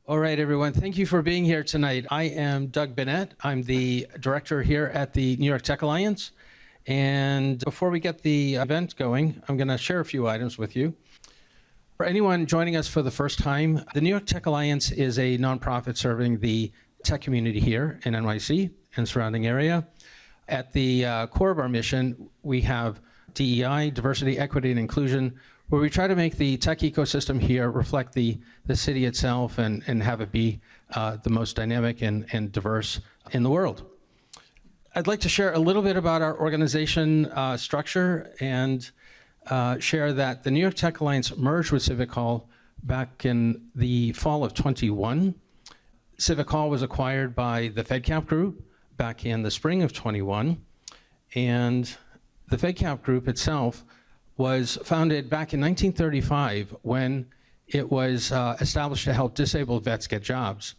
All right, everyone. Thank you for being here tonight. I am Doug Binette. I'm the director here at the New York Tech Alliance. And before we get the event going, I'm going to share a few items with you. For anyone joining us for the first time, the New York Tech Alliance is a nonprofit serving the tech community here in NYC and surrounding area. At the core of our mission, we have DEI, diversity, equity, and inclusion, where we try to make the tech ecosystem here reflect the city itself and have it be the most dynamic and diverse in the world. I'd like to share a little bit about our organization structure and share that the New York Tech Alliance merged with Civic Hall back in the fall of 21. Civic Hall was acquired by the FedCap Group back in the spring of 21. And the FedCap Group itself was founded back in 1935 when it was established to help disabled vets get jobs.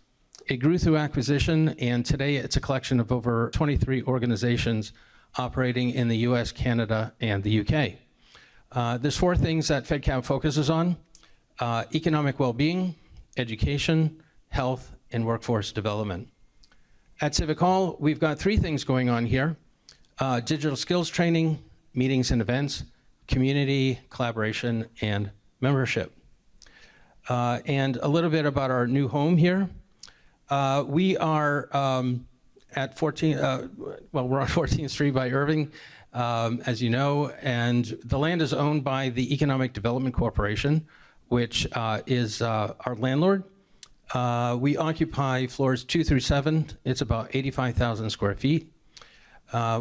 It grew through acquisition, and today it's a collection of over 23 organizations operating in the US, Canada, and the UK. There's four things that FedCap focuses on: economic well-being, education, health, and workforce development. At Civic Hall, we've got three things going on here: digital skills training, meetings and events, community, collaboration, and membership. And a little bit about our new home here. We are at we're on 14th Street by Irving, as you know, and the land is owned by the Economic Development Corporation, which is our landlord. We occupy floors 2 through 7. It's about 85,000 square feet.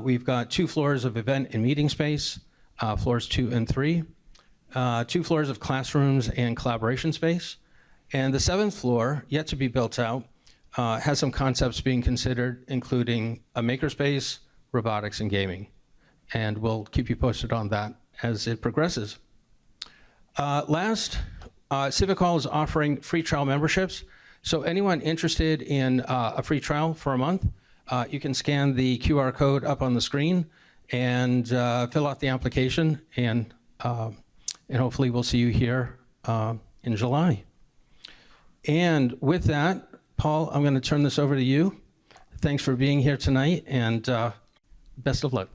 We've got 2 floors of event and meeting space, floors 2 and 3, 2 floors of classrooms and collaboration space, and the 7th floor, yet to be built out, has some concepts being considered, including a makerspace, robotics, and gaming. And we'll keep you posted on that as it progresses. Last, Civic Hall is offering free trial memberships. So anyone interested in a free trial for a month, you can scan the QR code up on the screen and fill out the application, and hopefully we'll see you here in July. And with that, Paul, I'm going to turn this over to you. Thanks for being here tonight, and best of luck.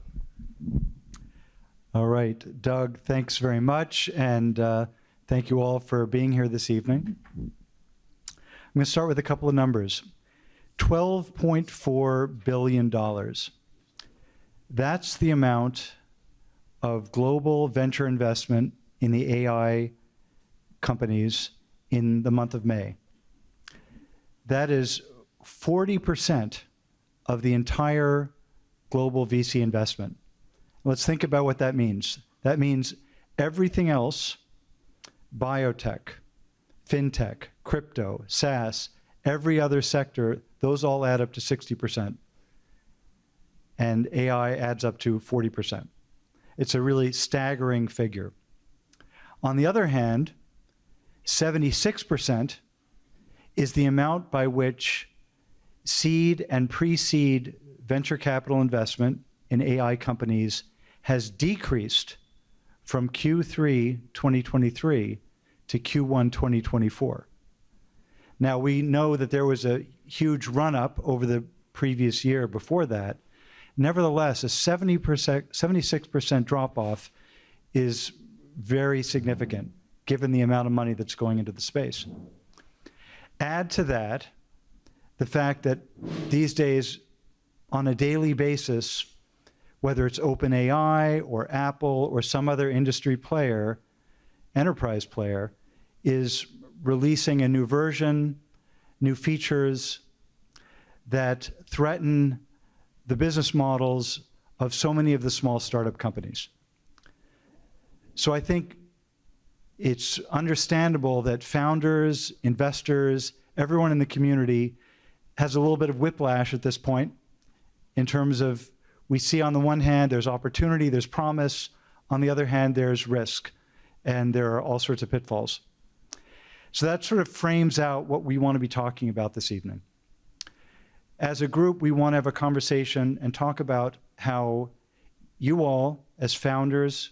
All right, Doug, thanks very much, and thank you all for being here this evening. I'm going to start with a couple of numbers. $12.4 billion. That's the amount of global venture investment in the AI companies in the month of May. That is 40% of the entire global VC investment. Let's think about what that means. That means everything else, biotech, fintech, crypto, SaaS, every other sector, those all add up to 60%. And AI adds up to 40%. It's a really staggering figure. On the other hand, 76% is the amount by which seed and pre-seed venture capital investment in AI companies has decreased from Q3 2023 to Q1 2024. Now, we know that there was a huge run-up over the previous year before that. Nevertheless, a 76% drop-off is very significant, given the amount of money that's going into the space. Add to that the fact that these days, on a daily basis, whether it's OpenAI or Apple or some other industry player, enterprise player, is releasing a new version, new features that threaten the business models of so many of the small startup companies. So I think it's understandable that founders, investors, everyone in the community has a little bit of whiplash at this point in terms of, we see on the one hand there's opportunity, there's promise, on the other hand there's risk, and there are all sorts of pitfalls. So that sort of frames out what we want to be talking about this evening. As a group, we want to have a conversation and talk about how you all, as founders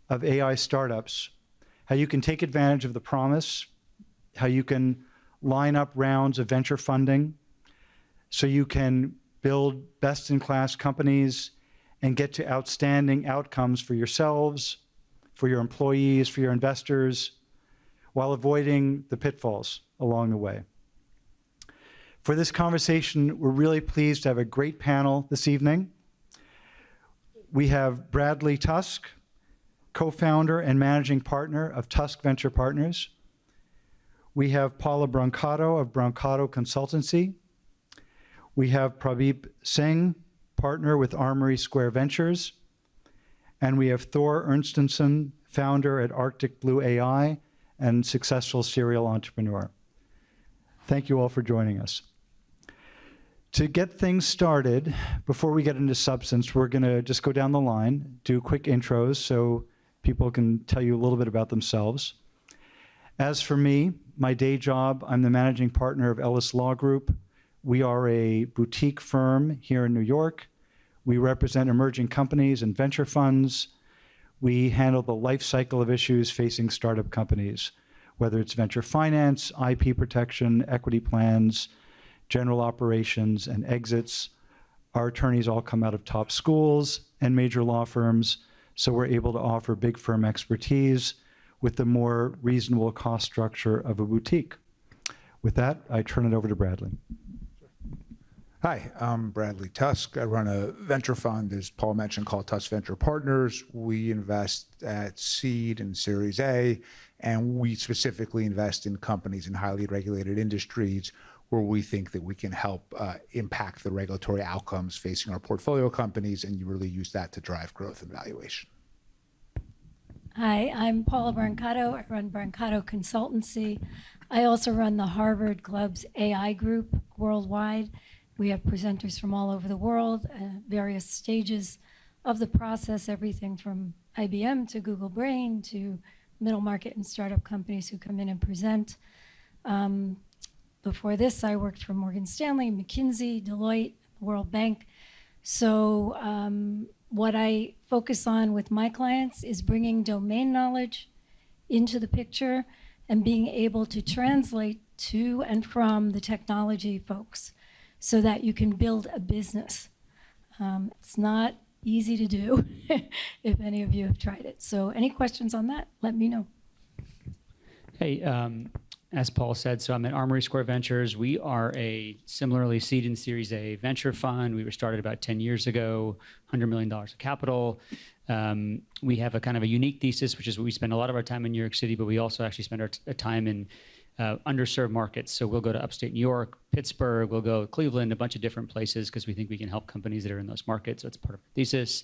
of AI startups, how you can take advantage of the promise, how you can line up rounds of venture funding so you can build best-in-class companies and get to outstanding outcomes for yourselves, for your employees, for your investors, while avoiding the pitfalls along the way. For this conversation, we're really pleased to have a great panel this evening. We have Bradley Tusk, co-founder and managing partner of Tusk Venture Partners. We have Paula Brancato of Brancato Consultancy. We have Prabhdeep Singh, partner with Armory Square Ventures. And we have Thor Arnstsson, founder at ArcticBlue.ai and successful serial entrepreneur. Thank you all for joining us. To get things started, before we get into substance, we're going to just go down the line, do quick intros so people can tell you a little bit about themselves. As for me, my day job, I'm the managing partner of Ellis Law Group. We are a boutique firm here in New York. We represent emerging companies and venture funds. We handle the life cycle of issues facing startup companies, whether it's venture finance, IP protection, equity plans, general operations, and exits. Our attorneys all come out of top schools and major law firms, so we're able to offer big firm expertise with the more reasonable cost structure of a boutique. With that, I turn it over to Bradley. Hi, I'm Bradley Tusk. I run a venture fund, as Paul mentioned, called Tusk Venture Partners. We invest at seed and Series A, and we specifically invest in companies in highly regulated industries where we think that we can help impact the regulatory outcomes facing our portfolio companies, and you really use that to drive growth and valuation. Hi, I'm Paula Brancato. I run Brancato Consultancy. I also run the Harvard Club's AI group worldwide. We have presenters from all over the world, various stages of the process, everything from IBM to Google Brain to middle market and startup companies who come in and present. Before this, I worked for Morgan Stanley, McKinsey, Deloitte, World Bank. So what I focus on with my clients is bringing domain knowledge into the picture and being able to translate to and from the technology folks so that you can build a business. It's not easy to do if any of you have tried it. So any questions on that, let me know. Hey, as Paul said, so I'm at Armory Square Ventures. We are a similarly seed and Series A venture fund. We were started about 10 years ago, $100 million of capital. We have a kind of a unique thesis, which is we spend a lot of our time in New York City, but we also actually spend our time in underserved markets. So we'll go to upstate New York, Pittsburgh, we'll go to Cleveland, a bunch of different places because we think we can help companies that are in those markets. So it's part of our thesis.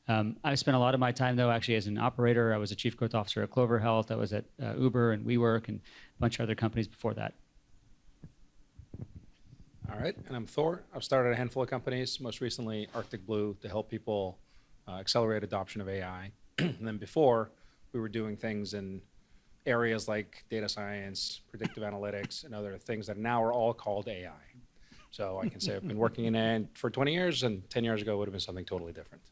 I spent a lot of my time, though, actually as an operator. I was a chief growth officer at Clover Health. I was at Uber and WeWork and a bunch of other companies before that. All right, and I'm Thor. I've started a handful of companies, most recently Arctic Blue, to help people accelerate adoption of AI. And then before, we were doing things in areas like data science, predictive analytics, and other things that now are all called AI. So I can say I've been working in AI for 20 years, and 10 years ago would have been something totally different.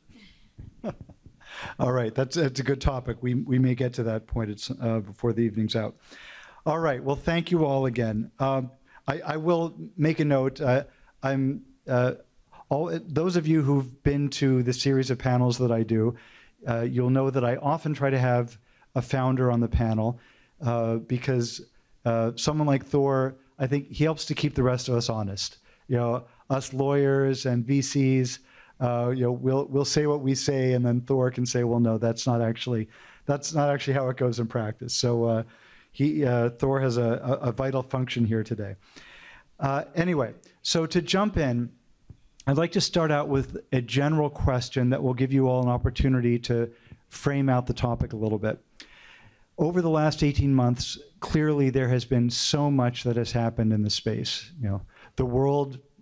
All right, that's a good topic. We may get to that point before the evening's out. All right, well, thank you all again. I will make a note. Those of you who've been to the series of panels that I do, you'll know that I often try to have a founder on the panel because someone like Thor, I think he helps to keep the rest of us honest. You know, us lawyers and VCs, we'll say what we say, and then Thor can say, well, no, that's not actually how it goes in practice. So Thor has a vital function here today. Anyway, so to jump in, I'd like to start out with a general question that will give you all an opportunity to frame out the topic a little bit. Over the last 18 months, clearly there has been so much that has happened in the space. You know,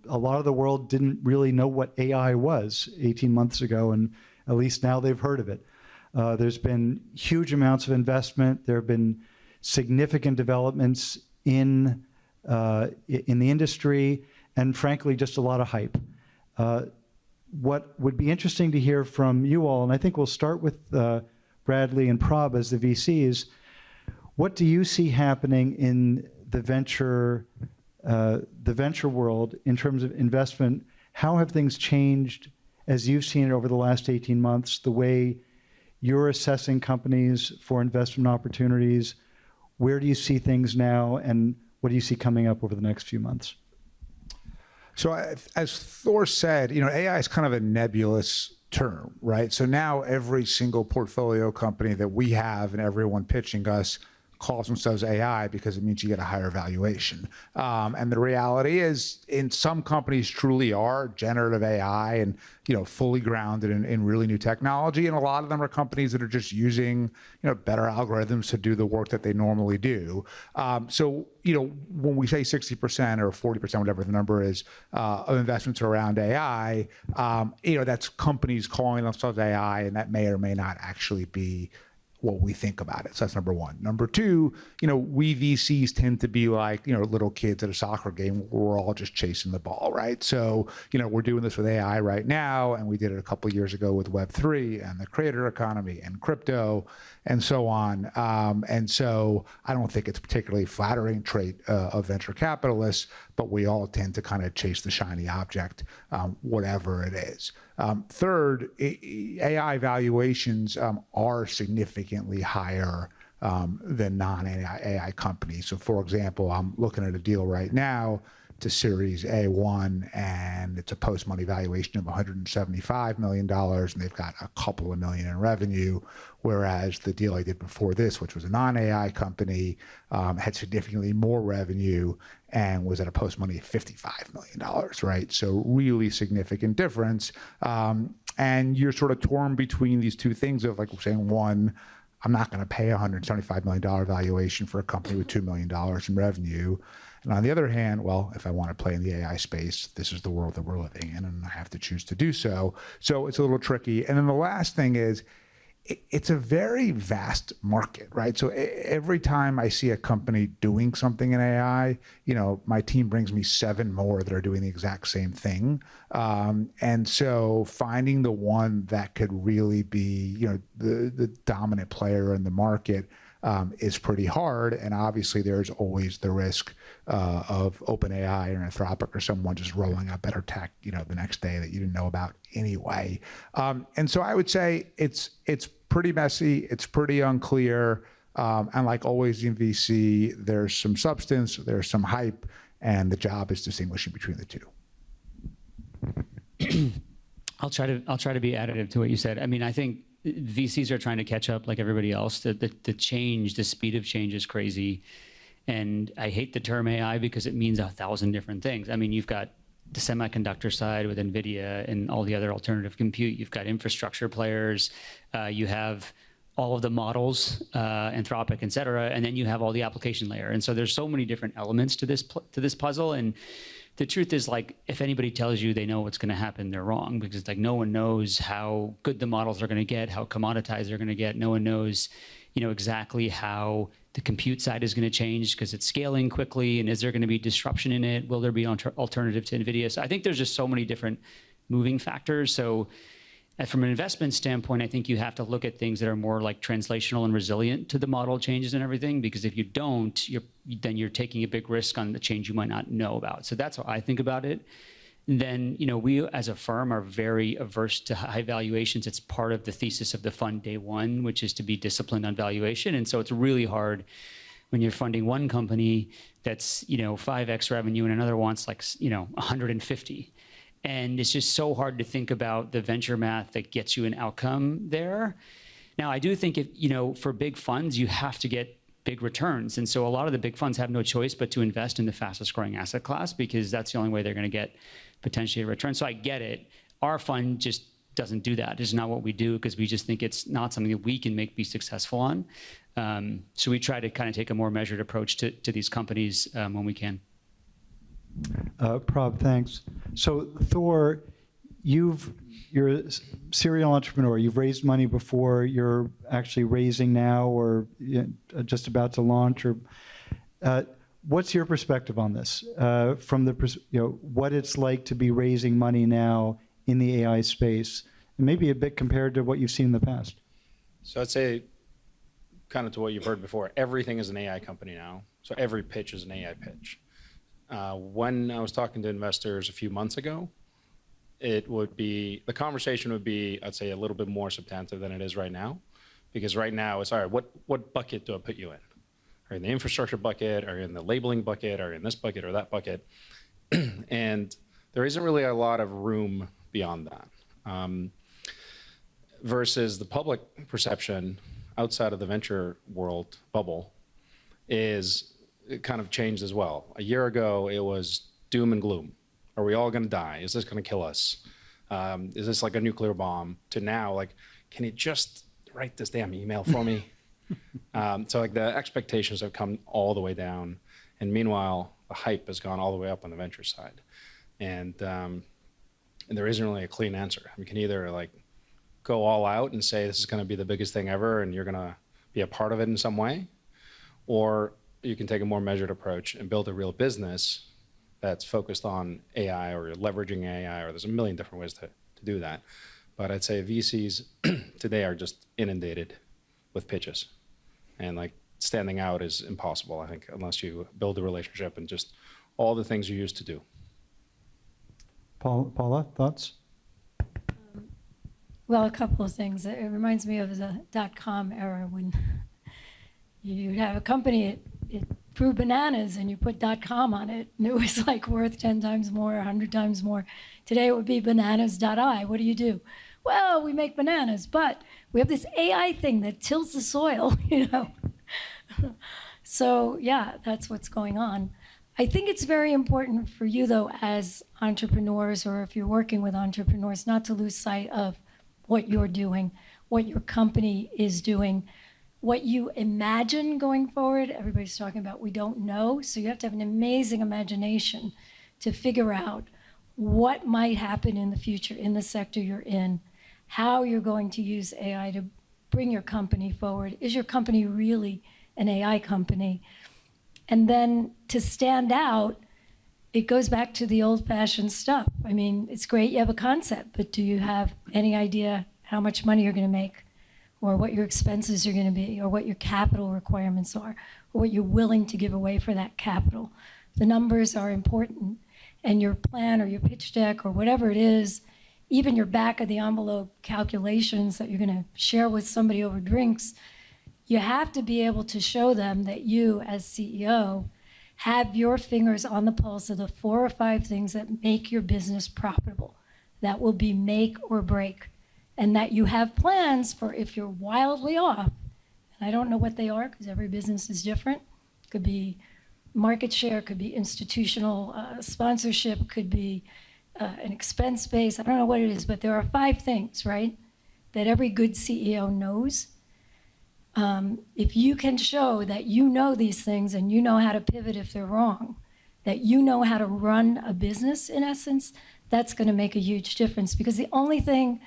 a lot of the world didn't really know what AI was 18 months ago, and at least now they've heard of it. There's been huge amounts of investment. There have been significant developments in the industry, and frankly, just a lot of hype. What would be interesting to hear from you all, and I think we'll start with Bradley and Prab as the VCs, what do you see happening in the venture world in terms of investment, how have things changed as you've seen it over the last 18 months, the way you're assessing companies for investment opportunities? Where do you see things now, and what do you see coming up over the next few months? So as Thor said, AI is kind of a nebulous term, right? So now every single portfolio company that we have and everyone pitching us calls themselves AI because it means you get a higher valuation. And the reality is, in some companies truly are generative AI and fully grounded in really new technology, and a lot of them are companies that are just using better algorithms to do the work that they normally do. So when we say 60% or 40%, whatever the number is, of investments around AI, that's companies calling themselves AI, and that may or may not actually be what we think about it. So that's number one. Number two, we VCs tend to be like, little kids at a soccer game where we're all just chasing the ball, right? So, we're doing this with AI right now, and we did it a couple of years ago with Web3 and the creator economy and crypto and so on. And so I don't think it's a particularly flattering trait of venture capitalists, but we all tend to kind of chase the shiny object, whatever it is. Third, AI valuations are significantly higher than non-AI companies. So for example, I'm looking at a deal right now to Series A1, and it's a post-money valuation of $175 million, and they've got a couple of million in revenue, whereas the deal I did before this, which was a non-AI company, had significantly more revenue and was at a post-money of $55 million, right? So really significant difference. And you're sort of torn between these two things of, like we're saying, one, I'm not going to pay a $175 million valuation for a company with $2 million in revenue. And on the other hand, well, if I want to play in the AI space, this is the world that we're living in, and I have to choose to do so. So it's a little tricky. And then the last thing is, it's a very vast market, right? So every time I see a company doing something in AI, my team brings me 7 more that are doing the exact same thing. And so finding the one that could really be, the dominant player in the market is pretty hard. And obviously there's always the risk of OpenAI or Anthropic or someone just rolling out better tech, the next day that you didn't know about anyway. And so I would say it's pretty messy. It's pretty unclear. And like always in VC, there's some substance, there's some hype, and the job is distinguishing between the two. I'll try to be additive to what you said. I mean, I think VCs are trying to catch up like everybody else. The change, the speed of change is crazy. And I hate the term AI because it means 1,000 different things. I mean, you've got the semiconductor side with NVIDIA and all the other alternative compute. You've got infrastructure players. You have all of the models, Anthropic, et cetera. And then you have all the application layer. And so there's so many different elements to this puzzle. And the truth is, like, if anybody tells you they know what's going to happen, they're wrong, because like no one knows how good the models are going to get, how commoditized they're going to get. No one knows, exactly how the compute side is going to change because it's scaling quickly, and is there going to be disruption in it? Will there be alternative to NVIDIA? So I think there's just so many different moving factors. So from an investment standpoint, I think you have to look at things that are more like translational and resilient to the model changes and everything, because if you don't, then you're taking a big risk on the change you might not know about. So that's how I think about it. And then, we as a firm are very averse to high valuations. It's part of the thesis of the fund day one, which is to be disciplined on valuation. And so it's really hard when you're funding one company that's, 5x revenue and another wants 150. And it's just so hard to think about the venture math that gets you an outcome there. Now, I do think for big funds, you have to get big returns. And so a lot of the big funds have no choice but to invest in the fastest growing asset class, because that's the only way they're going to get potentially a return. So I get it. Our fund just doesn't do that. It's not what we do, because we just think it's not something that we can be successful on. So we try to kind of take a more measured approach to these companies when we can. Prab, thanks. So Thor, you're a serial entrepreneur. You've raised money before. You're actually raising now, or just about to launch. Or what's your perspective on this? From what it's like to be raising money now in the AI space, and maybe a bit compared to what you've seen in the past. So I'd say kind of to what you've heard before, everything is an AI company now. So every pitch is an AI pitch. When I was talking to investors a few months ago, the conversation would be, I'd say, a little bit more substantive than it is right now. Because right now it's, all right, what bucket do I put you in? Are you in the infrastructure bucket? Are you in the labeling bucket? Are you in this bucket or that bucket? And there isn't really a lot of room beyond that. Versus the public perception outside of the venture world bubble is it kind of changed as well. A year ago, it was doom and gloom. Are we all going to die? Is this going to kill us? Is this like a nuclear bomb? To now, like, can you just write this damn email for me? So like the expectations have come all the way down, and meanwhile the hype has gone all the way up on the venture side, and there isn't really a clean answer. We can either like go all out and say this is going to be the biggest thing ever, and you're going to be a part of it in some way, or you can take a more measured approach and build a real business that's focused on AI, or you're leveraging AI, or there's a million different ways to do that. But I'd say VCs today are just inundated with pitches. And like standing out is impossible, I think, unless you build a relationship and just all the things you used to do. Paula, thoughts? Well, a couple of things. It reminds me of the .com era when you'd have a company, it grew bananas and you put .com on it, and it was like worth 10 times more, 100 times more. Today it would be bananas.ai. What do? Well, we make bananas, but we have this AI thing that tills the soil, you know. So yeah, that's what's going on. I think it's very important for you, though, as entrepreneurs, or if you're working with entrepreneurs, not to lose sight of what you're doing, what your company is doing, what you imagine going forward. Everybody's talking about we don't know, so you have to have an amazing imagination to figure out what might happen in the future in the sector you're in, how you're going to use AI to bring your company forward. Is your company really an AI company? And then to stand out, it goes back to the old-fashioned stuff. I mean, it's great you have a concept, but do you have any idea how much money you're going to make, or what your expenses are going to be, or what your capital requirements are, or what you're willing to give away for that capital? The numbers are important, and your plan or your pitch deck or whatever it is, even your back of the envelope calculations that you're going to share with somebody over drinks, you have to be able to show them that you, as CEO, have your fingers on the pulse of the 4 or 5 things that make your business profitable. That will be make or break. And that you have plans for if you're wildly off, and I don't know what they are because every business is different. Could be market share, could be institutional sponsorship, could be an expense base. I don't know what it is, but there are 5 things, right, that every good CEO knows. If you can show that you know these things and you know how to pivot if they're wrong, that you know how to run a business in essence, that's going to make a huge difference, because the only thing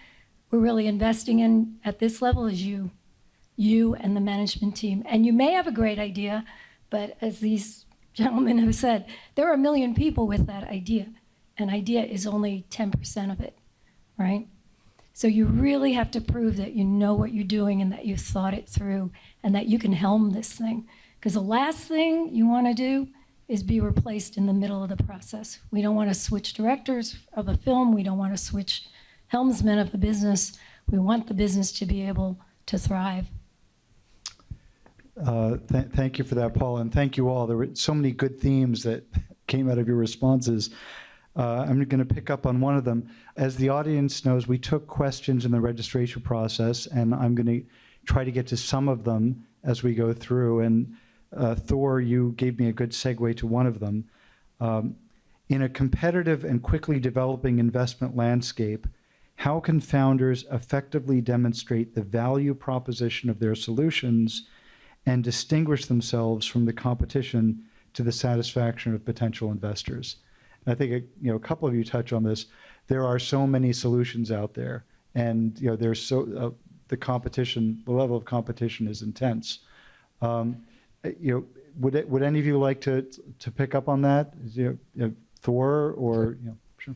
we're really investing in at this level is you and the management team. And you may have a great idea, but as these gentlemen have said, there are 1 million people with that idea. An idea is only 10% of it, right? So you really have to prove that you know what you're doing and that you've thought it through and that you can helm this thing. Because the last thing you want to do is be replaced in the middle of the process. We don't want to switch directors of a film. We don't want to switch helmsmen of a business. We want the business to be able to thrive. Thank you for that, Paul, and thank you all. There were so many good themes that came out of your responses. I'm going to pick up on one of them. As the audience knows, we took questions in the registration process, and I'm going to try to get to some of them as we go through. And Thor, you gave me a good segue to one of them. In a competitive and quickly developing investment landscape, how can founders effectively demonstrate the value proposition of their solutions and distinguish themselves from the competition to the satisfaction of potential investors? And I think a couple of you touch on this. There are so many solutions out there, and there's so the level of competition is intense. Would any of you like to pick up on that? Thor or sure.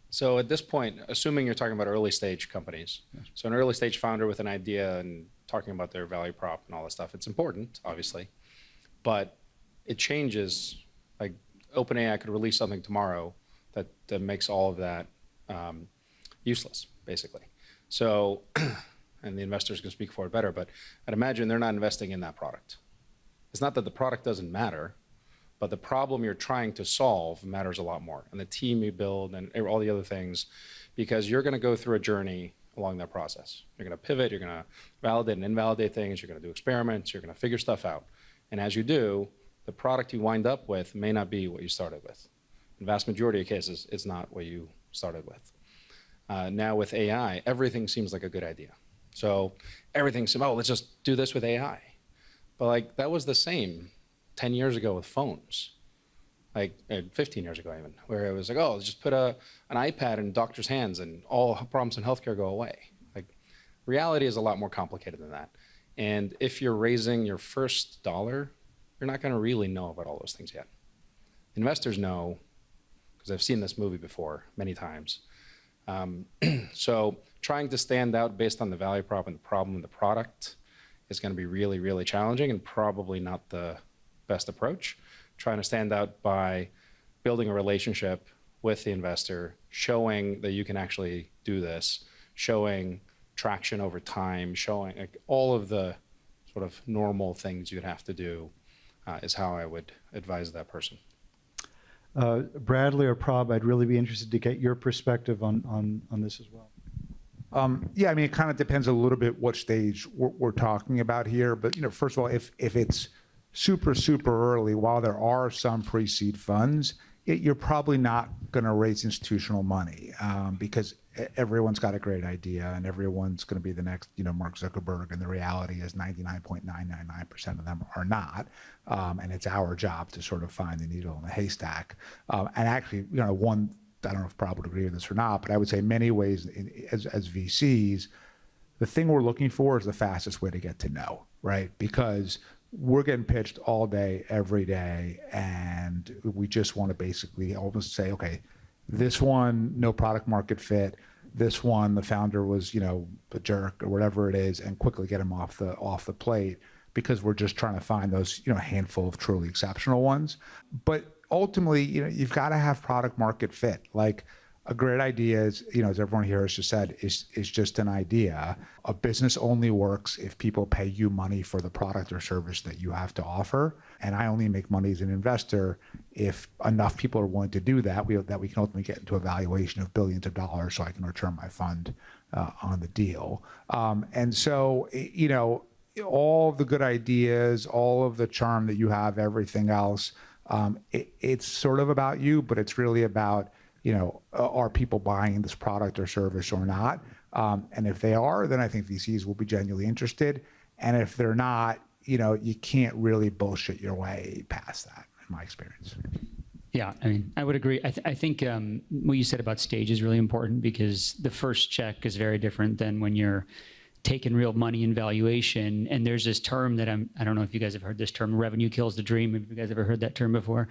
So at this point, assuming you're talking about early stage companies, so an early stage founder with an idea and talking about their value prop and all that stuff. It's important, obviously, but it changes. Like OpenAI could release something tomorrow that makes all of that useless, basically. So, and the investors can speak for it better, but I'd imagine they're not investing in that product. It's not that the product doesn't matter, but the problem you're trying to solve matters a lot more, and the team you build and all the other things, because you're going to go through a journey along that process. You're going to pivot, you're going to validate and invalidate things, you're going to do experiments, you're going to figure stuff out. And as you do, the product you wind up with may not be what you started with. In the vast majority of cases, it's not what you started with. Now with AI, everything seems like a good idea. So everything seems, oh, let's just do this with AI. But like that was the same 10 years ago with phones, like 15 years ago even, where it was like, oh, let's just put an iPad in doctors' hands and all problems in healthcare go away. Like reality is a lot more complicated than that. And if you're raising your first dollar, you're not going to really know about all those things yet. Investors know, because I've seen this movie before many times. So trying to stand out based on the value prop and the problem and the product is going to be really, really challenging and probably not the best approach. Trying to stand out by building a relationship with the investor, showing that you can actually do this, showing traction over time, showing like, all of the sort of normal things you'd have to do is how I would advise that person. Bradley or Prab, I'd really be interested to get your perspective on this as well. Yeah, I mean, it kind of depends a little bit what stage we're talking about here. But, you know, first of all, if it's super, super early, while there are some pre-seed funds, you're probably not going to raise institutional money because everyone's got a great idea and everyone's going to be the next, you know, Mark Zuckerberg. And the reality is 99.999% of them are not. And it's our job to sort of find the needle in the haystack. And actually, you know, one, I don't know if Prabh would agree with this or not, but I would say in many ways as VCs, the thing we're looking for is the fastest way to get to know, right? Because we're getting pitched all day, every day, and we just want to basically almost say, okay, this one, no product market fit. This one, the founder was, you know, a jerk or whatever it is, and quickly get him off the plate because we're just trying to find those, you know, handful of truly exceptional ones. But ultimately, you know, you've got to have product market fit. Like a great idea is, you know, as everyone here has just said, is just an idea. A business only works if people pay you money for the product or service that you have to offer. And I only make money as an investor if enough people are willing to do that, that we can ultimately get into a valuation of billions of dollars so I can return my fund on the deal. And so, you know, all of the good ideas, all of the charm that you have, everything else, it's sort of about you, but it's really about, you know, are people buying this product or service or not? And if they are, then I think VCs will be genuinely interested. And if they're not, you know, you can't really bullshit your way past that, in my experience. Yeah, I mean, I would agree. I think what you said about stage is really important because the first check is very different than when you're taking real money in valuation. And there's this term that I don't know if you guys have heard this term, revenue kills the dream. Have you guys ever heard that term before?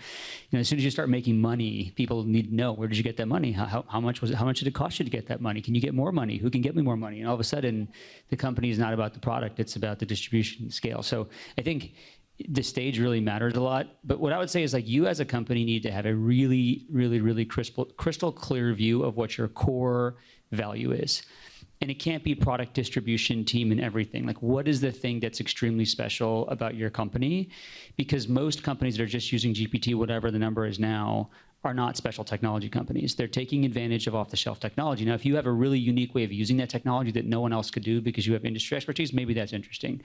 You know, as soon as you start making money, people need to know, where did you get that money? How much was it? How much did it cost you to get that money? Can you get more money? Who can get me more money? And all of a sudden, the company is not about the product, it's about the distribution scale. So I think the stage really matters a lot. But what I would say is like you as a company need to have a really, really, really crystal clear view of what your core value is. And it can't be product distribution, team, and everything. Like, what is the thing that's extremely special about your company? Because most companies that are just using GPT, whatever the number is now, are not special technology companies. They're taking advantage of off-the-shelf technology. Now, if you have a really unique way of using that technology that no one else could do because you have industry expertise, maybe that's interesting.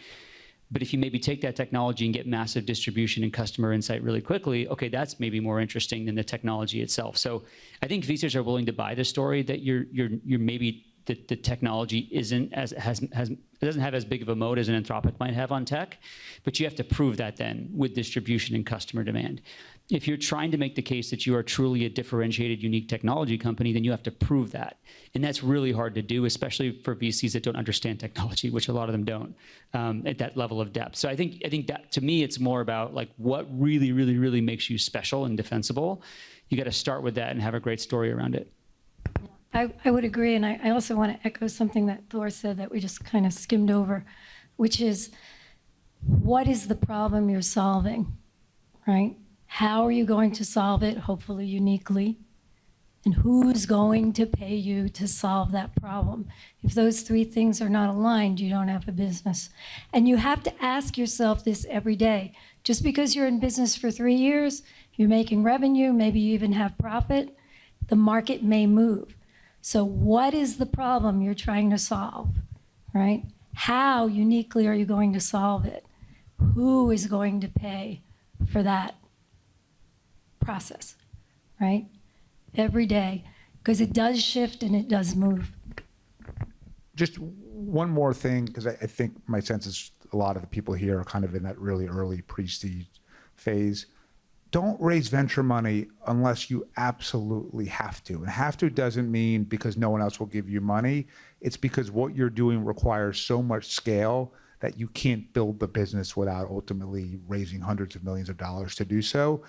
But if you maybe take that technology and get massive distribution and customer insight really quickly, okay, that's maybe more interesting than the technology itself. So I think VCs are willing to buy the story that you're maybe the technology isn't doesn't have as big of a moat as an Anthropic might have on tech, but you have to prove that then with distribution and customer demand. If you're trying to make the case that you are truly a differentiated, unique technology company, then you have to prove that. And that's really hard to do, especially for VCs that don't understand technology, which a lot of them don't at that level of depth. So I think that to me, it's more about like what really, really, really makes you special and defensible. You got to start with that and have a great story around it. I would agree, and I also want to echo something that Thor said that we just kind of skimmed over. which is what is the problem you're solving, right? How are you going to solve it, hopefully uniquely? And who's going to pay you to solve that problem? If those three things are not aligned, you don't have a business. And you have to ask yourself this every day. Just because you're in business for 3 years, you're making revenue, maybe you even have profit, the market may move. So what is the problem you're trying to solve, right? How uniquely are you going to solve it? Who is going to pay for that process, right? Every day, because it does shift and it does move. Just one more thing, because I think my sense is a lot of the people here are kind of in that really early pre-seed phase. Don't raise venture money unless you absolutely have to. And have to doesn't mean because no one else will give you money. It's because what you're doing requires so much scale that you can't build the business without ultimately raising hundreds of millions of dollars to do so.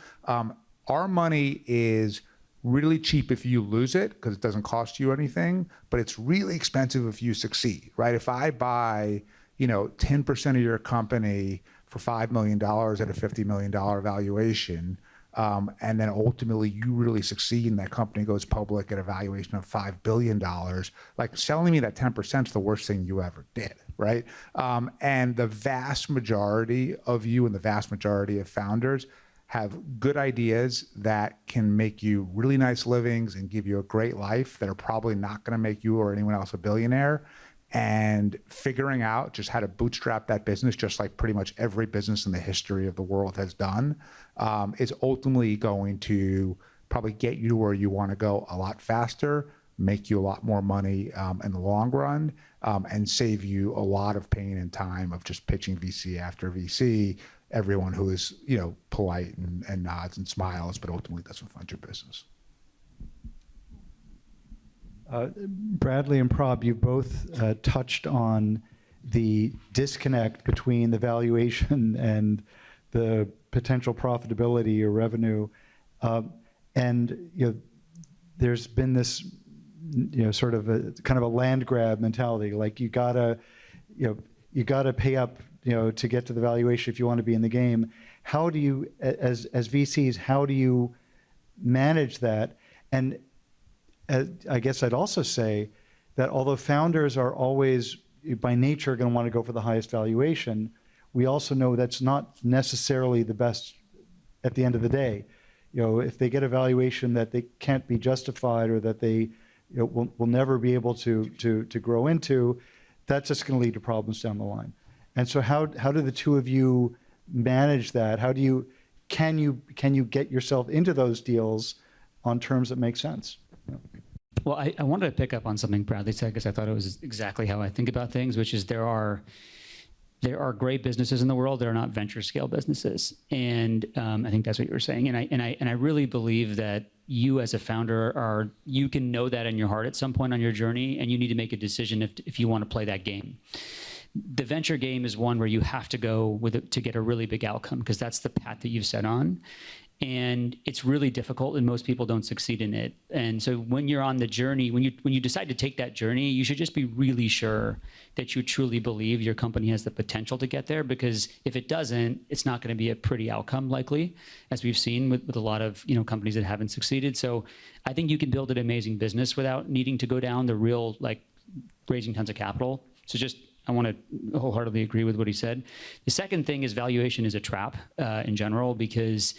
Our money is really cheap if you lose it because it doesn't cost you anything, but it's really expensive if you succeed, right? If I buy, 10% of your company for $5 million at a $50 million valuation, and then ultimately you really succeed and that company goes public at a valuation of $5 billion, like selling me that 10% is the worst thing you ever did, right? And the vast majority of you and the vast majority of founders have good ideas that can make you really nice livings and give you a great life that are probably not going to make you or anyone else a billionaire. And figuring out just how to bootstrap that business, just like pretty much every business in the history of the world has done, is ultimately going to probably get you to where you want to go a lot faster, make you a lot more money in the long run, and save you a lot of pain and time of just pitching VC after VC, everyone who is, polite and nods and smiles, but ultimately doesn't fund your business. Bradley and Prab, you both touched on the disconnect between the valuation and the potential profitability or revenue. And there's been this, sort of a kind of a land grab mentality. Like you gotta pay up, to get to the valuation if you want to be in the game. How do you, as VCs, how do you manage that? And I guess I'd also say that although founders are always, by nature, going to want to go for the highest valuation, we also know that's not necessarily the best at the end of the day. If they get a valuation that they can't be justified or that they will never be able to grow into, that's just going to lead to problems down the line. And so how do the two of you manage that? Can you get yourself into those deals on terms that make sense? Well, I wanted to pick up on something Bradley said because I thought it was exactly how I think about things, which is there are great businesses in the world that are not venture scale businesses, and I think that's what you were saying. And I really believe that you as a founder you can know that in your heart at some point on your journey, and you need to make a decision if you want to play that game. The venture game is one where you have to go with it to get a really big outcome because that's the path that you've set on. And it's really difficult and most people don't succeed in it. And so when you're on the journey, when you decide to take that journey, you should just be really sure that you truly believe your company has the potential to get there, because if it doesn't, it's not going to be a pretty outcome likely, as we've seen with a lot of companies that haven't succeeded. So I think you can build an amazing business without needing to go down the real raising tons of capital. So I want to wholeheartedly agree with what he said. The second thing is valuation is a trap in general, because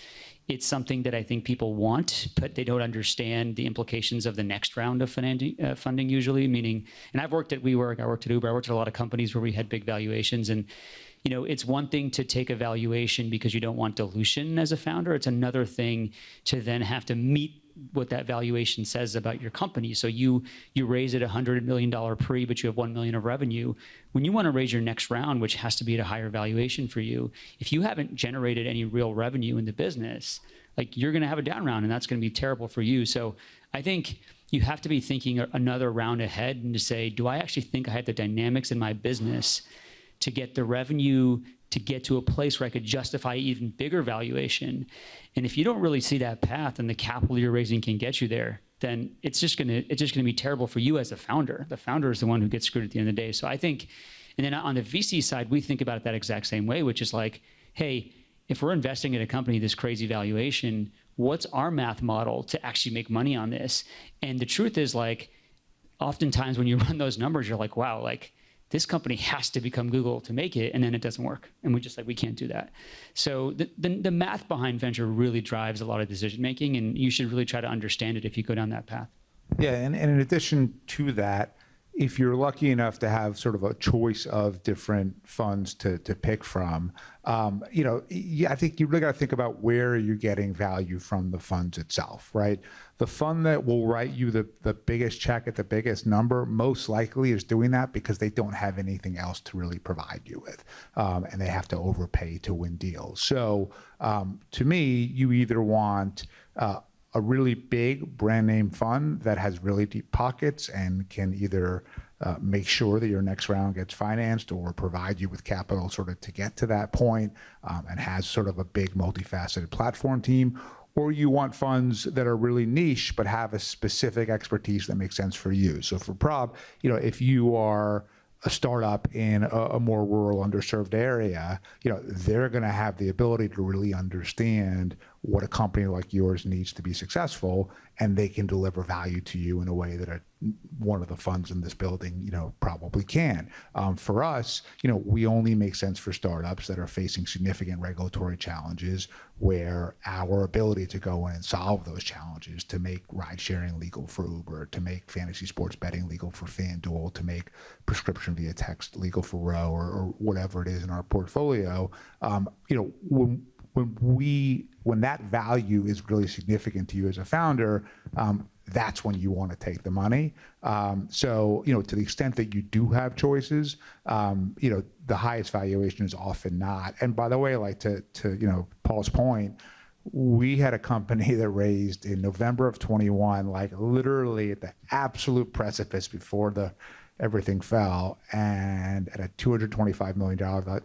it's something that I think people want, but they don't understand the implications of the next round of funding usually, meaning, and I've worked at WeWork, I worked at Uber, I worked at a lot of companies where we had big valuations, and it's one thing to take a valuation because you don't want dilution as a founder. It's another thing to then have to meet what that valuation says about your company. So you raise it $100 million pre, but you have $1 million of revenue. When you want to raise your next round, which has to be at a higher valuation for you, if you haven't generated any real revenue in the business, you're going to have a down round, and that's going to be terrible for you. So I think you have to be thinking another round ahead and to say, do I actually think I have the dynamics in my business to get the revenue to get to a place where I could justify even bigger valuation? And if you don't really see that path and the capital you're raising can get you there, then it's just gonna be terrible for you as a founder. The founder is the one who gets screwed at the end of the day. So I think And then on the VC side, we think about it that exact same way, which is like, hey, if we're investing in a company, this crazy valuation, what's our math model to actually make money on this? And the truth is, like, oftentimes when you run those numbers, you're like, wow, like this company has to become Google to make it, and then it doesn't work. And we can't do that. So the math behind venture really drives a lot of decision making, and you should really try to understand it if you go down that path. Yeah, and in addition to that, if you're lucky enough to have sort of a choice of different funds to pick from, I think you really got to think about where you're getting value from the funds itself, right? The fund that will write you the biggest check at the biggest number most likely is doing that because they don't have anything else to really provide you with, and they have to overpay to win deals. So to me, you either want a really big brand name fund that has really deep pockets and can either make sure that your next round gets financed or provide you with capital sort of to get to that point, and has sort of a big multifaceted platform team, or you want funds that are really niche but have a specific expertise that makes sense for you. So for Prab, if you are a startup in a more rural, underserved area, they're going to have the ability to really understand what a company like yours needs to be successful, and they can deliver value to you in a way that one of the funds in this building, probably can. For us, we only make sense for startups that are facing significant regulatory challenges, where our ability to go in and solve those challenges, to make ride sharing legal for Uber, to make fantasy sports betting legal for FanDuel, to make prescription via text legal for Row, or whatever it is in our portfolio, when that value is really significant to you as a founder, that's when you want to take the money. So, to the extent that you do have choices, the highest valuation is often not. And by the way, like to Paul's point, we had a company that raised in November of 21, like literally at the absolute precipice before everything fell, and at a $225 million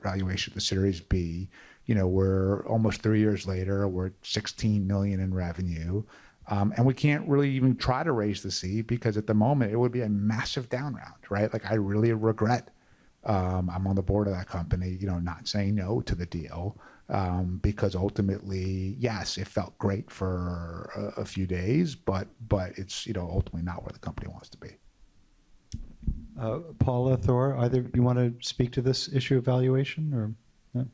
valuation, the Series B. We're almost 3 years later, we're at 16 million in revenue. And we can't really even try to raise the C because at the moment it would be a massive down round, right? Like I really regret, I'm on the board of that company, not saying no to the deal, because ultimately, yes, it felt great for a few days, but it's, ultimately not where the company wants to be. Paula, Thor, either you want to speak to this issue of valuation or? No?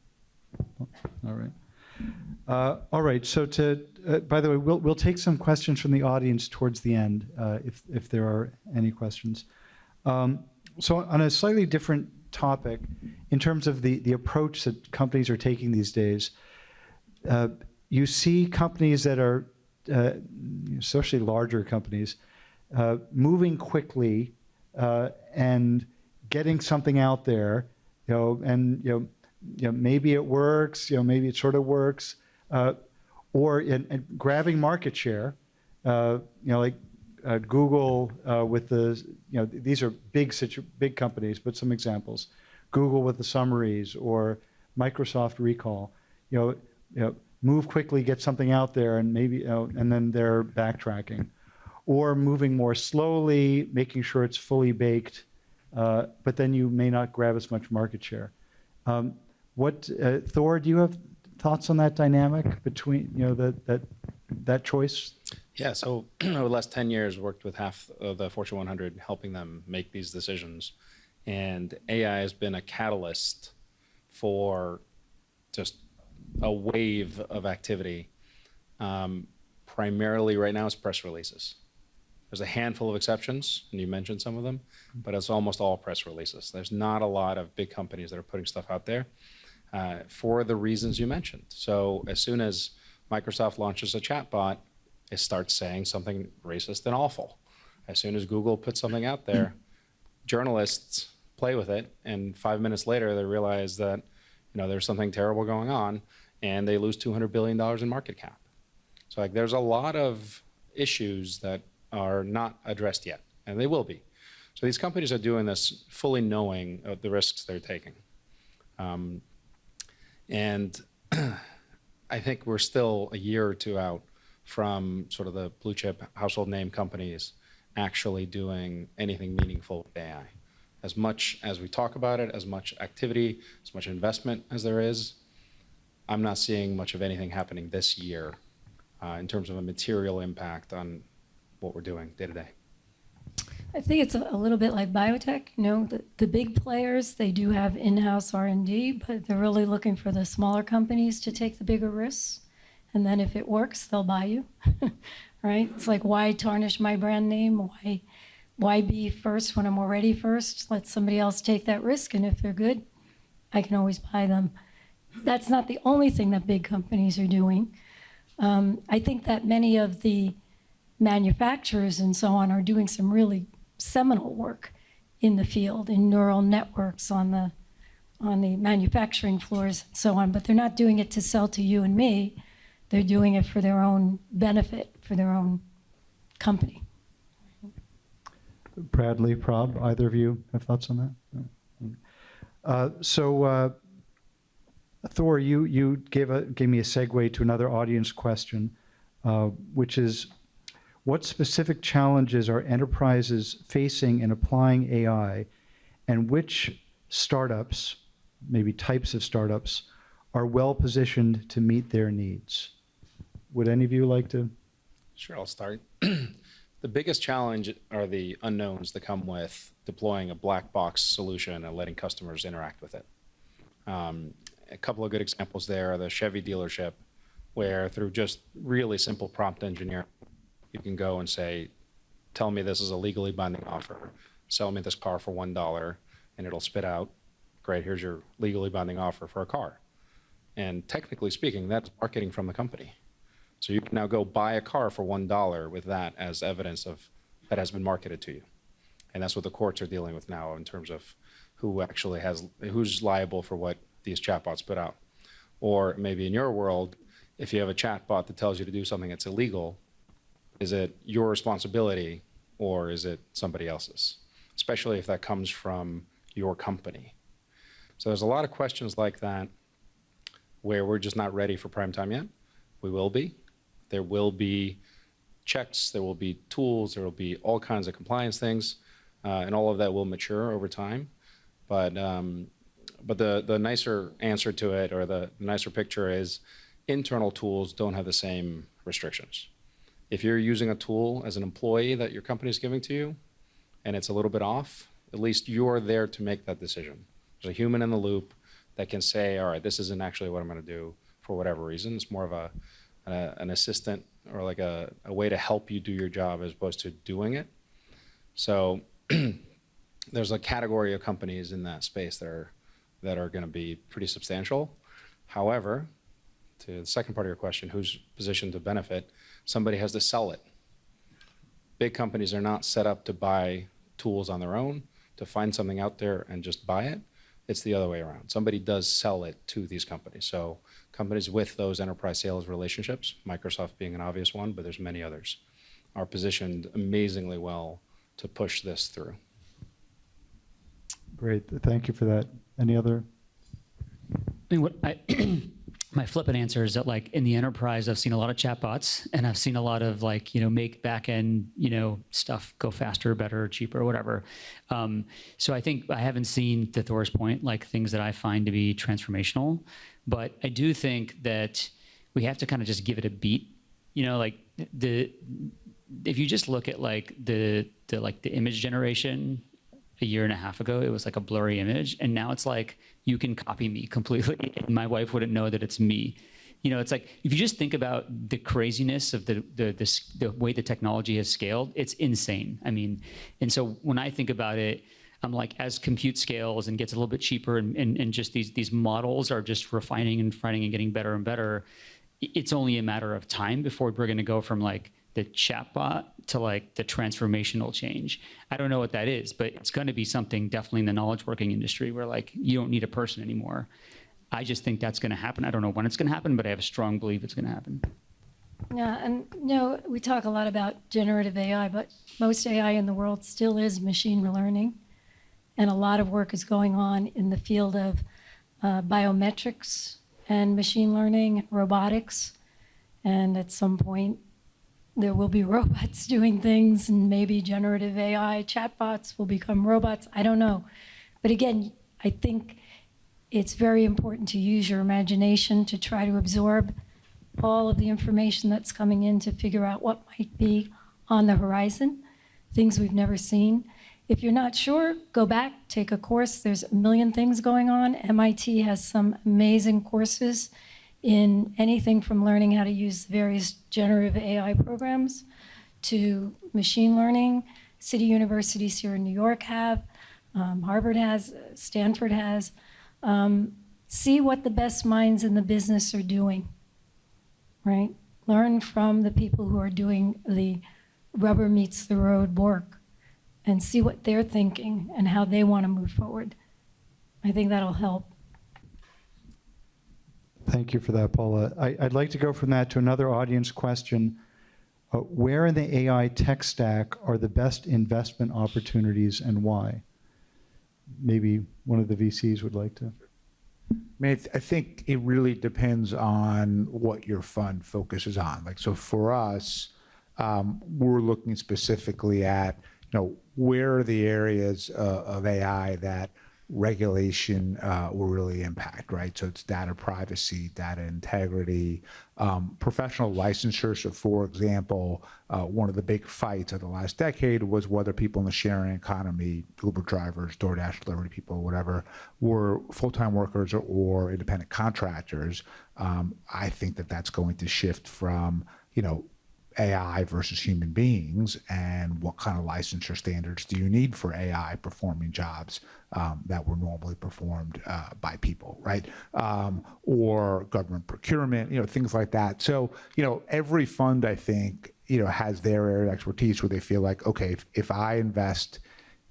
All right. All right. So by the way, we'll take some questions from the audience towards the end, if there are any questions. So on a slightly different topic, in terms of the approach that companies are taking these days, you see companies that are, especially larger companies, moving quickly and getting something out there, and maybe it works, maybe it sort of works, or in grabbing market share, like Google with the, these are big companies, but some examples, Google with the summaries or Microsoft recall, move quickly, get something out there, and maybe, and then they're backtracking, or moving more slowly, making sure it's fully baked, but then you may not grab as much market share. Thor, do you have thoughts on that dynamic between, that choice? Yeah, so over the last 10 years, worked with half of the Fortune 100, helping them make these decisions. And AI has been a catalyst for just a wave of activity. Primarily right now, it's press releases. There's a handful of exceptions, and you mentioned some of them, but it's almost all press releases. There's not a lot of big companies that are putting stuff out there for the reasons you mentioned. So as soon as Microsoft launches a chatbot, it starts saying something racist and awful. As soon as Google puts something out there, journalists play with it, and 5 minutes later they realize that there's something terrible going on, and they lose $200 billion in market cap. So there's a lot of issues that are not addressed yet, and they will be. So these companies are doing this fully knowing of the risks they're taking. And I think we're still a year or two out from sort of the blue chip household name companies actually doing anything meaningful with AI. as much as we talk about it, as much activity, as much investment as there is, I'm not seeing much of anything happening this year in terms of a material impact on what we're doing day to day. I think it's a little bit like biotech. You know, the big players, they do have in-house R&D, but they're really looking for the smaller companies to take the bigger risks. And then if it works, they'll buy you, right? It's like, why tarnish my brand name? Why be first when I'm already first? Let somebody else take that risk, and if they're good, I can always buy them. That's not the only thing that big companies are doing. I think that many of the manufacturers and so on are doing some really seminal work in the field, in neural networks on the manufacturing floors and so on, but they're not doing it to sell to you and me. They're doing it for their own benefit, for their own company. Bradley, Prab, either of you have thoughts on that? Thor, you gave me a segue to another audience question, which is, what specific challenges are enterprises facing in applying AI, and which startups, maybe types of startups, are well positioned to meet their needs? Would any of you like to? Sure, I'll start. The biggest challenge are the unknowns that come with deploying a black box solution and letting customers interact with it. A couple of good examples there are the Chevy dealership, where through just really simple prompt engineering, you can go and say, tell me this is a legally binding offer, sell me this car for $1, and it'll spit out, great, here's your legally binding offer for a car. And technically speaking, that's marketing from the company. So you can now go buy a car for $1 with that as evidence of that has been marketed to you. And that's what the courts are dealing with now in terms of who's liable for what these chatbots put out. Or maybe in your world, if you have a chatbot that tells you to do something that's illegal, is it your responsibility or is it somebody else's? Especially if that comes from your company. So there's a lot of questions like that where we're just not ready for prime time yet. We will be. There will be checks, there will be tools, there will be all kinds of compliance things, and all of that will mature over time. But the nicer answer to it, or the nicer picture, is internal tools don't have the same restrictions. If you're using a tool as an employee that your company is giving to you, and it's a little bit off, at least you're there to make that decision. There's a human in the loop that can say, all right, this isn't actually what I'm going to do for whatever reason. It's more of an assistant, or like a way to help you do your job as opposed to doing it. So there's a category of companies in that space that are going to be pretty substantial. However, to the second part of your question, who's positioned to benefit? Somebody has to sell it. Big companies are not set up to buy tools on their own, to find something out there and just buy it. It's the other way around. Somebody does sell it to these companies. So companies with those enterprise sales relationships, Microsoft being an obvious one, but there's many others, are positioned amazingly well to push this through. Great, thank you for that. Any other? I mean, my flippant answer is that, like, in the enterprise, I've seen a lot of chatbots, and I've seen a lot of, like, make back end, stuff go faster, better, cheaper, whatever. So I think I haven't seen, to Thor's point, like, things that I find to be transformational, but I do think that we have to kind of just give it a beat. Like if you just look at the image generation a year and a half ago, it was like a blurry image, and now it's like you can copy me completely and my wife wouldn't know that it's me. It's like, if you just think about the craziness of the way the technology has scaled, it's insane. I mean, and so when I think about it, I'm like, as compute scales and gets a little bit cheaper, and just these models are just refining and getting better and better, it's only a matter of time before we're going to go from like the chatbot to like the transformational change. I don't know what that is, but it's going to be something definitely in the knowledge working industry where, like, you don't need a person anymore. I just think that's going to happen. I don't know when it's going to happen, but I have a strong belief it's going to happen. Yeah, and we talk a lot about generative AI, but most AI in the world still is machine learning. And a lot of work is going on in the field of biometrics and machine learning, robotics. And at some point, there will be robots doing things, and maybe generative AI chatbots will become robots. I don't know. But again, I think it's very important to use your imagination to try to absorb all of the information that's coming in to figure out what might be on the horizon, things we've never seen. If you're not sure, go back, take a course. There's a million things going on. MIT has some amazing courses in anything from learning how to use various generative AI programs to machine learning. City universities here in New York have, Harvard has, Stanford has. See what the best minds in the business are doing, right? Learn from the people who are doing the rubber meets the road work and see what they're thinking and how they want to move forward. I think that'll help. Thank you for that, Paula. I'd like to go from that to another audience question. Where in the AI tech stack are the best investment opportunities and why? Maybe one of the VCs would like to. I mean, I think it really depends on what your fund focuses on. Like, so for us, we're looking specifically at, where are the areas of AI that regulation will really impact, right? So it's data privacy, data integrity, professional licensure. So for example, one of the big fights of the last decade was whether people in the sharing economy, Uber drivers, DoorDash delivery people, whatever, were full-time workers or independent contractors. I think that that's going to shift from, AI versus human beings, and what kind of licensure standards do you need for AI performing jobs that were normally performed by people, right? Or government procurement, things like that. So, every fund, I think, has their area of expertise where they feel like, okay, if I invest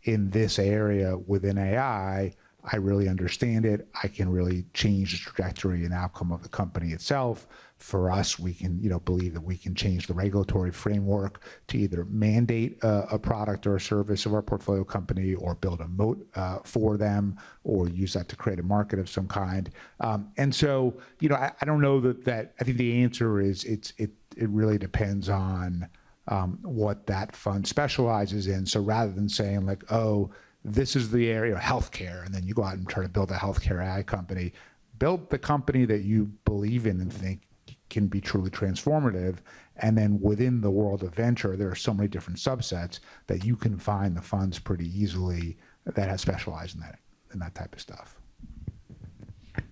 in this area within AI, I really understand it. I can really change the trajectory and outcome of the company itself. For us, we can, believe that we can change the regulatory framework to either mandate a product or a service of our portfolio company, or build a moat for them, or use that to create a market of some kind. And so, I don't know that. I think the answer is it really depends on what that fund specializes in. So rather than saying like, oh, this is the area of healthcare, and then you go out and try to build a healthcare AI company, build the company that you believe in and think can be truly transformative. And then within the world of venture, there are so many different subsets that you can find the funds pretty easily that have specialized in that type of stuff.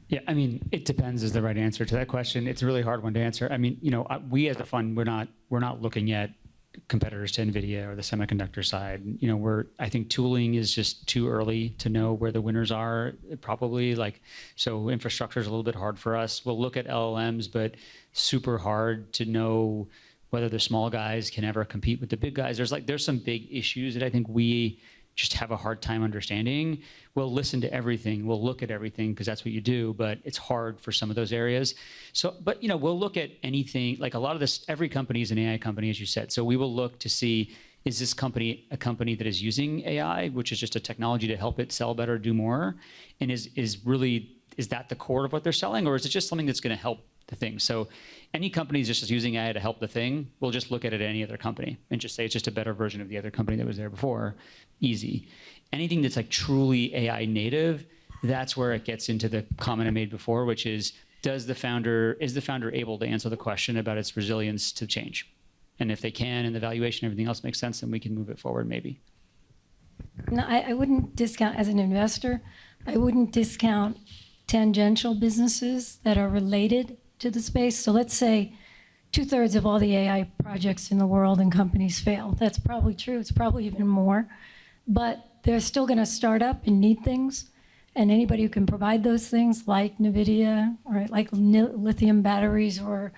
Yeah, I mean, it depends is the right answer to that question. It's a really hard one to answer. I mean, we as a fund, we're not looking at competitors to NVIDIA or the semiconductor side. I think tooling is just too early to know where the winners are, probably. So infrastructure is a little bit hard for us. We'll look at LLMs, but super hard to know whether the small guys can ever compete with the big guys. There's some big issues that I think we just have a hard time understanding. We'll listen to everything. We'll look at everything because that's what you do, but it's hard for some of those areas. So, but we'll look at anything, like a lot of this, every company is an AI company, as you said. So we will look to see, is this company a company that is using AI, which is just a technology to help it sell better, do more? And is that the core of what they're selling? Or is it just something that's going to help the thing? So any company is just using AI to help the thing, we'll just look at it at any other company and just say it's just a better version of the other company that was there before. Easy. Anything that's like truly AI native, that's where it gets into the comment I made before, which is, is the founder able to answer the question about its resilience to change? And if they can, and the valuation and everything else makes sense, then we can move it forward maybe. No, I wouldn't discount, as an investor, I wouldn't discount tangential businesses that are related to the space. So let's say 2/3 of all the AI projects in the world and companies fail. That's probably true. It's probably even more. But they're still going to start up and need things. And anybody who can provide those things, like NVIDIA, or like lithium batteries, or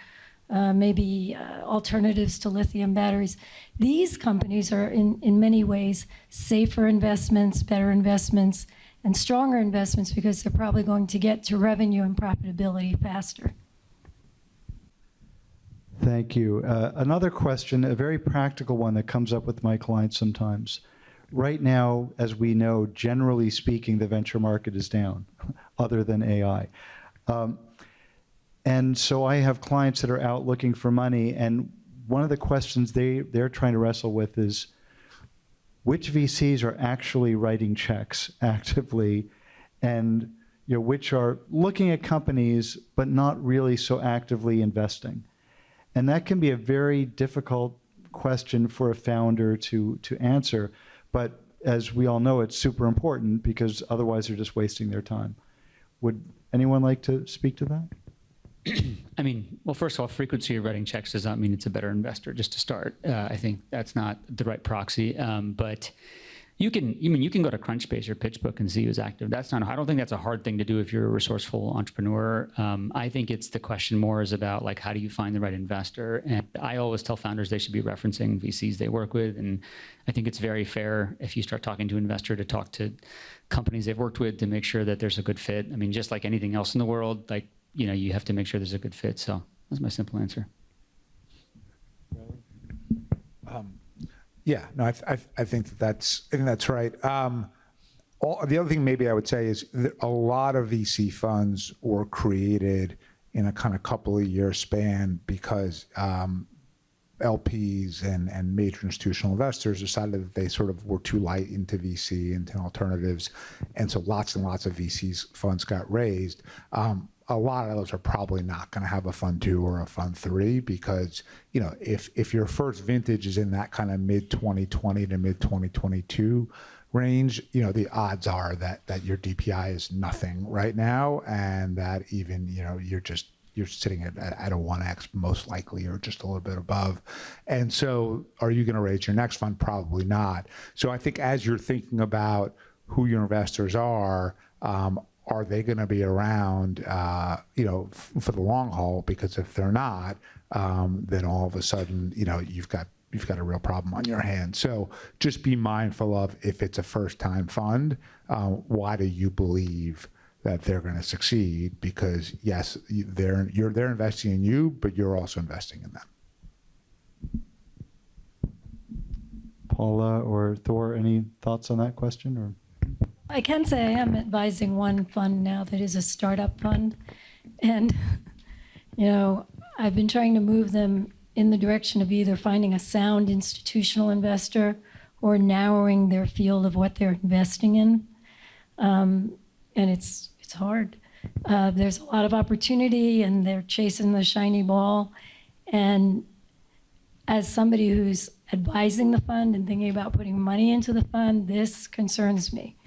maybe alternatives to lithium batteries, these companies are in many ways safer investments, better investments, and stronger investments, because they're probably going to get to revenue and profitability faster. Thank you. Another question, a very practical one that comes up with my clients sometimes. Right now, as we know, generally speaking, the venture market is down, other than AI. And so I have clients that are out looking for money, and one of the questions they're trying to wrestle with is which VCs are actually writing checks actively, and which are looking at companies but not really so actively investing. And that can be a very difficult question for a founder to answer. But as we all know, it's super important because otherwise they're just wasting their time. Would anyone like to speak to that? I mean, well, first of all, frequency of writing checks does not mean it's a better investor, just to start. I think that's not the right proxy. But you can go to Crunchbase or PitchBook and see who's active. I don't think that's a hard thing to do if you're a resourceful entrepreneur. I think it's the question more is about like, how do you find the right investor? And I always tell founders they should be referencing VCs they work with. And I think it's very fair if you start talking to an investor to talk to companies they've worked with to make sure that there's a good fit. I mean, just like anything else in the world, like, you have to make sure there's a good fit. So that's my simple answer. Yeah, no, I think that's right. The other thing maybe I would say is that a lot of VC funds were created in a kind of couple of year span because LPs and major institutional investors decided that they sort of were too light into VC, into alternatives, and so lots and lots of VCs funds got raised. A lot of those are probably not going to have a fund 2 or a fund 3 because, if your first vintage is in that kind of mid 2020 to mid 2022 range, the odds are that your DPI is nothing right now, and that even, you're sitting at a 1x most likely, or just a little bit above. And so are you going to raise your next fund? Probably not. So I think as you're thinking about who your investors are they going to be around, for the long haul? Because if they're not, then all of a sudden, you've got a real problem on your hands. So just be mindful of, if it's a first-time fund, why do you believe that they're going to succeed? Because yes, they're investing in you, but you're also investing in them. Paula or Thor, any thoughts on that question? Or I can say I am advising one fund now that is a startup fund. And, I've been trying to move them in the direction of either finding a sound institutional investor or narrowing their field of what they're investing in. And it's hard. There's a lot of opportunity and they're chasing the shiny ball. And as somebody who's advising the fund and thinking about putting money into the fund, this concerns me.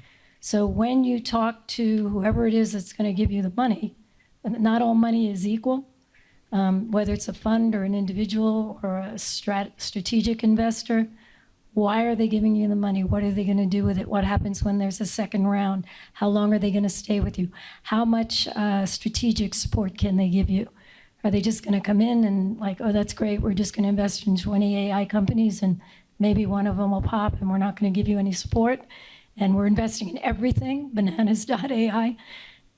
So when you talk to whoever it is that's going to give you the money, and not all money is equal, whether it's a fund or an individual or a strategic investor, why are they giving you the money? What are they going to do with it? What happens when there's a second round? How long are they going to stay with you? How much strategic support can they give you? Are they just going to come in and like, oh, that's great, we're just going to invest in 20 AI companies and maybe one of them will pop and we're not going to give you any support? And we're investing in everything, bananas.ai.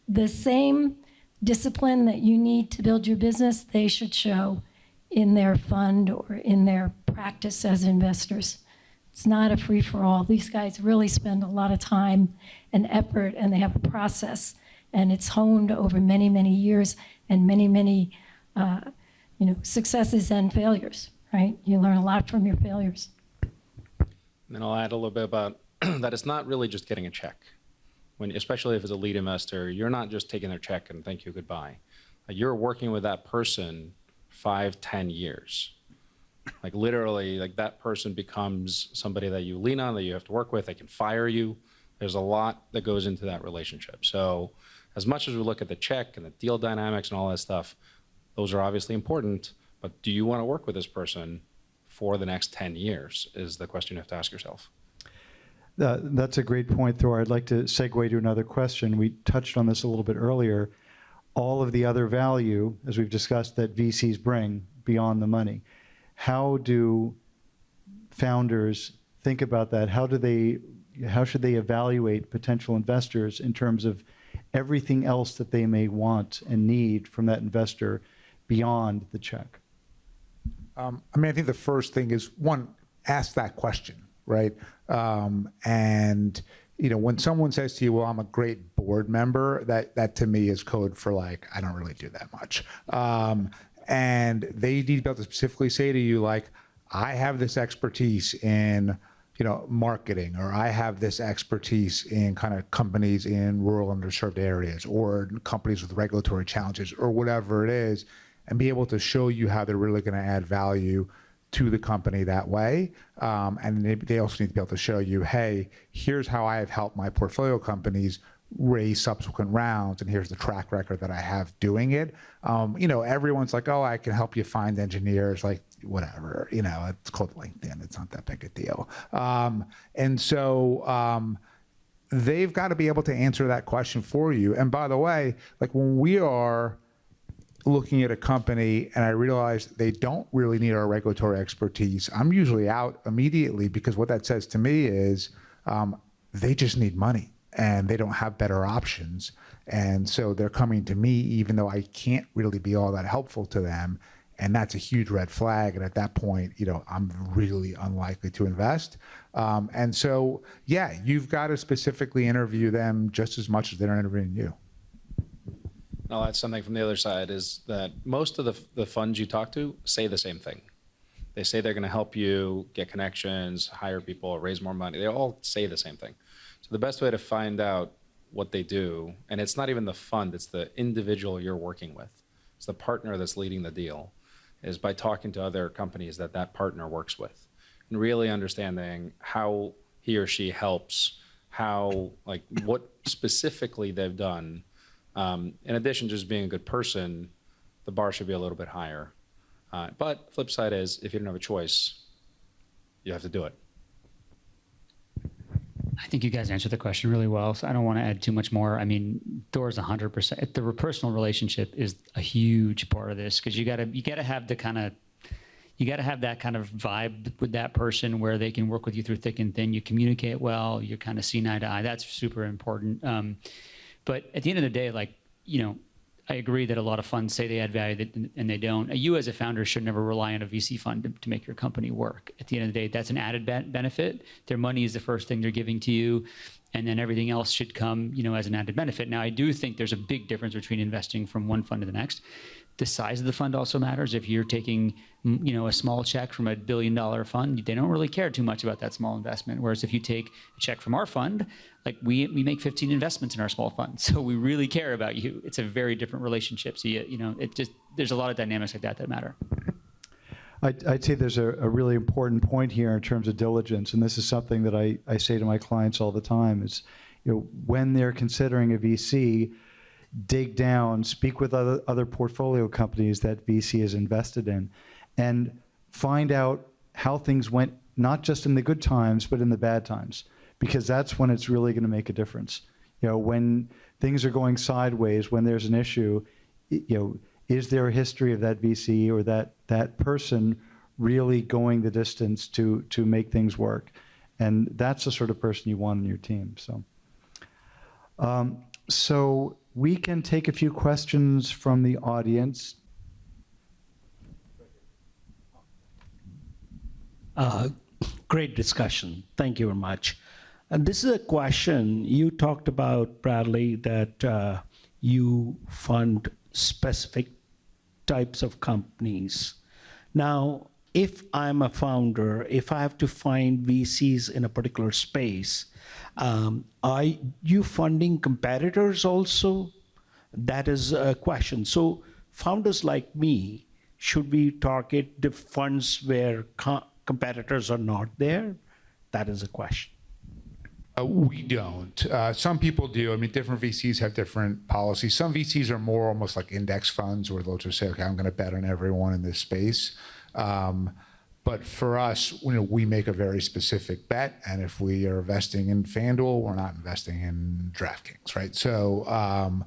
The same discipline that you need to build your business, they should show in their fund or in their practice as investors. It's not a free-for-all. These guys really spend a lot of time and effort, and they have a process, and it's honed over many, many years and many, many successes and failures, right? You learn a lot from your failures. And then I'll add a little bit about that it's not really just getting a check. Especially if it's a lead investor, you're not just taking their check and thank you, goodbye. You're working with that person 5-10 years. Like literally, like that person becomes somebody that you lean on, that you have to work with. They can fire you. There's a lot that goes into that relationship. So as much as we look at the check and the deal dynamics and all that stuff, those are obviously important, but do you want to work with this person for the next 10 years is the question you have to ask yourself. That's a great point, Thor. I'd like to segue to another question. We touched on this a little bit earlier. All of the other value, as we've discussed, that VCs bring beyond the money. How do founders think about that? How should they evaluate potential investors in terms of everything else that they may want and need from that investor beyond the check? I think the first thing is, one, ask that question, right? And when someone says to you, well, I'm a great board member, that to me is code for like, I don't really do that much. And they need to be able to specifically say to you, like, I have this expertise in, marketing, or I have this expertise in kind of companies in rural underserved areas, or companies with regulatory challenges, or whatever it is, and be able to show you how they're really going to add value to the company that way. And they also need to be able to show you, hey, here's how I have helped my portfolio companies raise subsequent rounds, and here's the track record that I have doing it. Everyone's like, oh, I can help you find engineers, like, whatever, it's called LinkedIn. It's not that big a deal. And so they've got to be able to answer that question for you. And by the way, like, when we are looking at a company and I realize they don't really need our regulatory expertise, I'm usually out immediately, because what that says to me is they just need money and they don't have better options. And so they're coming to me even though I can't really be all that helpful to them. And that's a huge red flag. And at that point, I'm really unlikely to invest. And so, yeah, you've got to specifically interview them just as much as they're interviewing you. I'll add something from the other side, is that most of the funds you talk to say the same thing. They say they're going to help you get connections, hire people, raise more money. They all say the same thing. So the best way to find out what they do, and it's not even the fund, it's the individual you're working with, it's the partner that's leading the deal, is by talking to other companies that partner works with, and really understanding how he or she helps, what specifically they've done. In addition to just being a good person, the bar should be a little bit higher. But flip side is, if you don't have a choice, you have to do it. I think you guys answered the question really well, so I don't want to add too much more. I mean, Thor's 100%. The personal relationship is a huge part of this, because you gotta have that kind of vibe with that person where they can work with you through thick and thin. You communicate well. You kind of see eye to eye. That's super important. But at the end of the day, I agree that a lot of funds say they add value and they don't. You as a founder should never rely on a VC fund to make your company work. At the end of the day, that's an added benefit. Their money is the first thing they're giving to you, and then everything else should come, as an added benefit. Now, I do think there's a big difference between investing from one fund to the next. The size of the fund also matters. If you're taking, a small check from $1 billion fund, they don't really care too much about that small investment. Whereas if you take a check from our fund, like we make 15 investments in our small fund, so we really care about you. It's a very different relationship. So there's a lot of dynamics like that matter. I'd say there's a really important point here in terms of diligence, and this is something that I say to my clients all the time, is, when they're considering a VC, dig down, speak with other portfolio companies that VC is invested in, and find out how things went, not just in the good times, but in the bad times, because that's when it's really going to make a difference. When things are going sideways, when there's an issue, is there a history of that VC or that person really going the distance to make things work? And that's the sort of person you want on your team. So we can take a few questions from the audience. Great discussion. Thank you very much. And this is a question. You talked about, Bradley, that you fund specific types of companies. Now, if I'm a founder, if I have to find VCs in a particular space, are you funding competitors also? That is a question. So founders like me, should we target the funds where competitors are not there? That is a question. We don't. Some people do. I mean, different VCs have different policies. Some VCs are more almost like index funds, where they'll just say, okay, I'm going to bet on everyone in this space. But for us, we make a very specific bet, and if we are investing in FanDuel, we're not investing in DraftKings, right? So, I